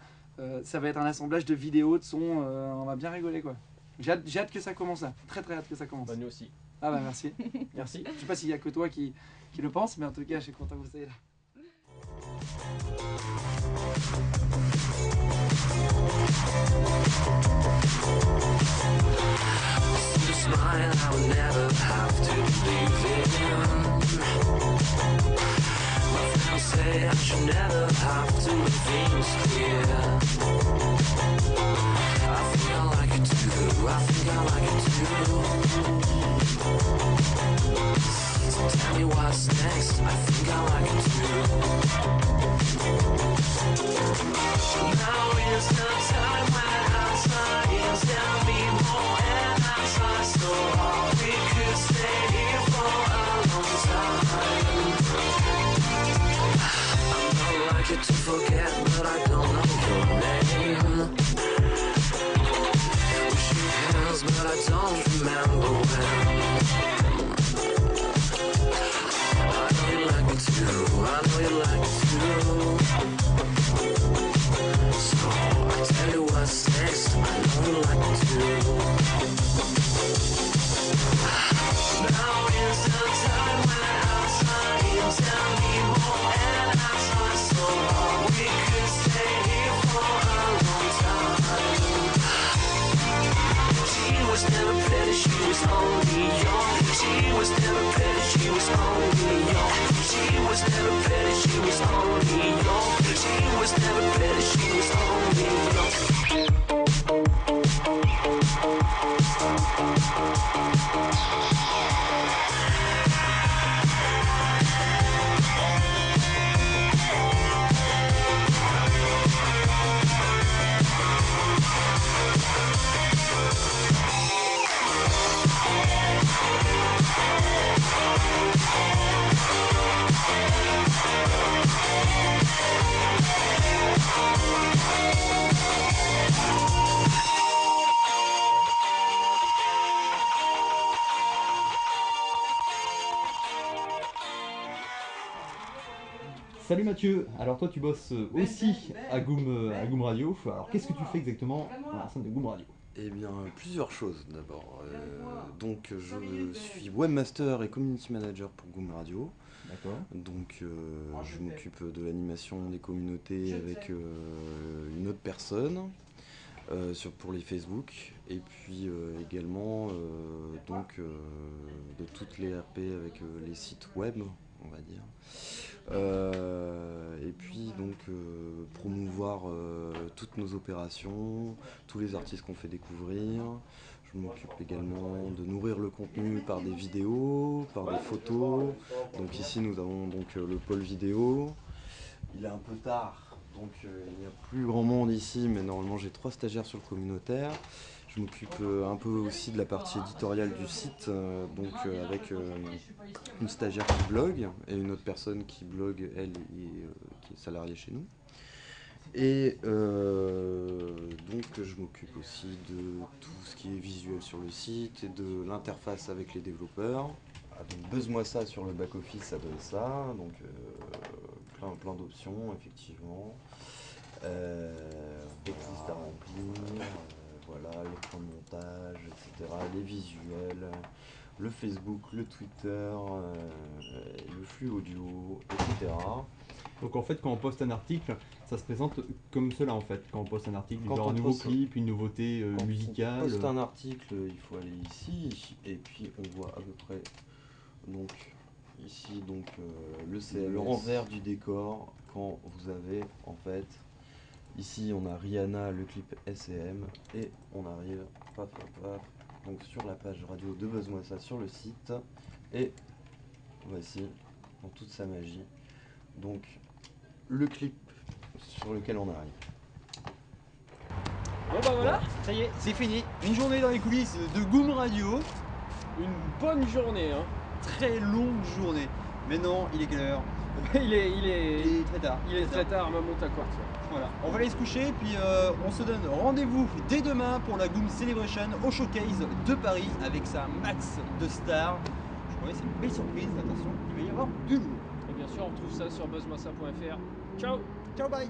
Ça va être un assemblage de vidéos, de sons. On va bien rigoler quoi. J'ai hâte que ça commence là. Très hâte que ça commence. Bah, nous aussi. Ah bah merci. Merci. Je sais pas s'il y a que toi qui le pense, mais en tout cas, je suis content que vous soyez là. Smile, I will never have to believe in. My friends say I should never have to make things clear. I think I like it too, I think I like it too. So tell me what's next, I think I like it too. Now is the time when outside is tell me more, and I try so hard. We could stay here for a long time. I don't like it to forget, but I don't know your name. We shook hands, but I don't remember when. I know you like me too, I know you like me too. So I tell you what's next, I know you like me too. Now is the time when outside you tell me more, and I try so hard. We could stay here for a long time. She was never pretty, she was only young. She was never pretty, she was only young. She was never pretty, she was only young. She was never pretty, she was only young. Salut Mathieu, alors toi tu bosses aussi à Goom Radio, alors qu'est-ce que tu fais exactement dans la scène de Goom Radio? Eh bien, plusieurs choses d'abord. Donc, je suis webmaster et community manager pour Goom Radio. D'accord. Donc, je m'occupe de l'animation des communautés avec une autre personne pour les Facebook. Et puis également de toutes les RP avec les sites web, on va dire. Et puis donc promouvoir toutes nos opérations, tous les artistes qu'on fait découvrir. Je je m'occupe également de nourrir le contenu par des vidéos, par des photos. Donc ici nous avons donc le pôle vidéo. Il est un peu tard, donc il n'y a plus grand monde ici, mais normalement j'ai 3 stagiaires sur le communautaire. Je m'occupe un peu aussi de la partie éditoriale du site, avec une stagiaire qui blogue et une autre personne qui blogue, elle, qui est salariée chez nous. Et donc je m'occupe aussi de tout ce qui est visuel sur le site et de l'interface avec les développeurs. Donc Buzz-moi ça sur le back-office, ça donne ça, donc plein d'options effectivement. Des listes à remplir, voilà, les points de montage, etc., les visuels, le Facebook, le Twitter, le flux audio, etc. Donc en fait quand on poste un article, ça se présente comme cela en fait. Quand on poste un article, Quand genre on un nouveau poste- clip, une nouveauté musicale. Quand on poste un article, il faut aller ici, et puis on voit à peu près, donc ici donc le CMS, l'envers du décor, quand vous avez en fait, ici on a Rihanna, le clip S&M, et on arrive, paf, donc sur la page radio de Buzz-moi ça sur le site, et voici dans toute sa magie, donc le clip sur lequel on arrive. Bon bah voilà, ça y est, c'est fini. Une journée dans les coulisses de Goom Radio. Une bonne journée, hein. Très longue journée. Mais non, il est quelle heure? il est très tard. Il est très tard, ma monte à quartier. Voilà, on va aller se coucher, puis on se donne rendez-vous dès demain pour la Goom Celebration au Showcase de Paris avec sa max de stars. Je crois que c'est une belle surprise, attention, il va y avoir du lourd. Et bien sûr, on retrouve ça sur buzzmoisa.fr. Ciao. Ciao, bye.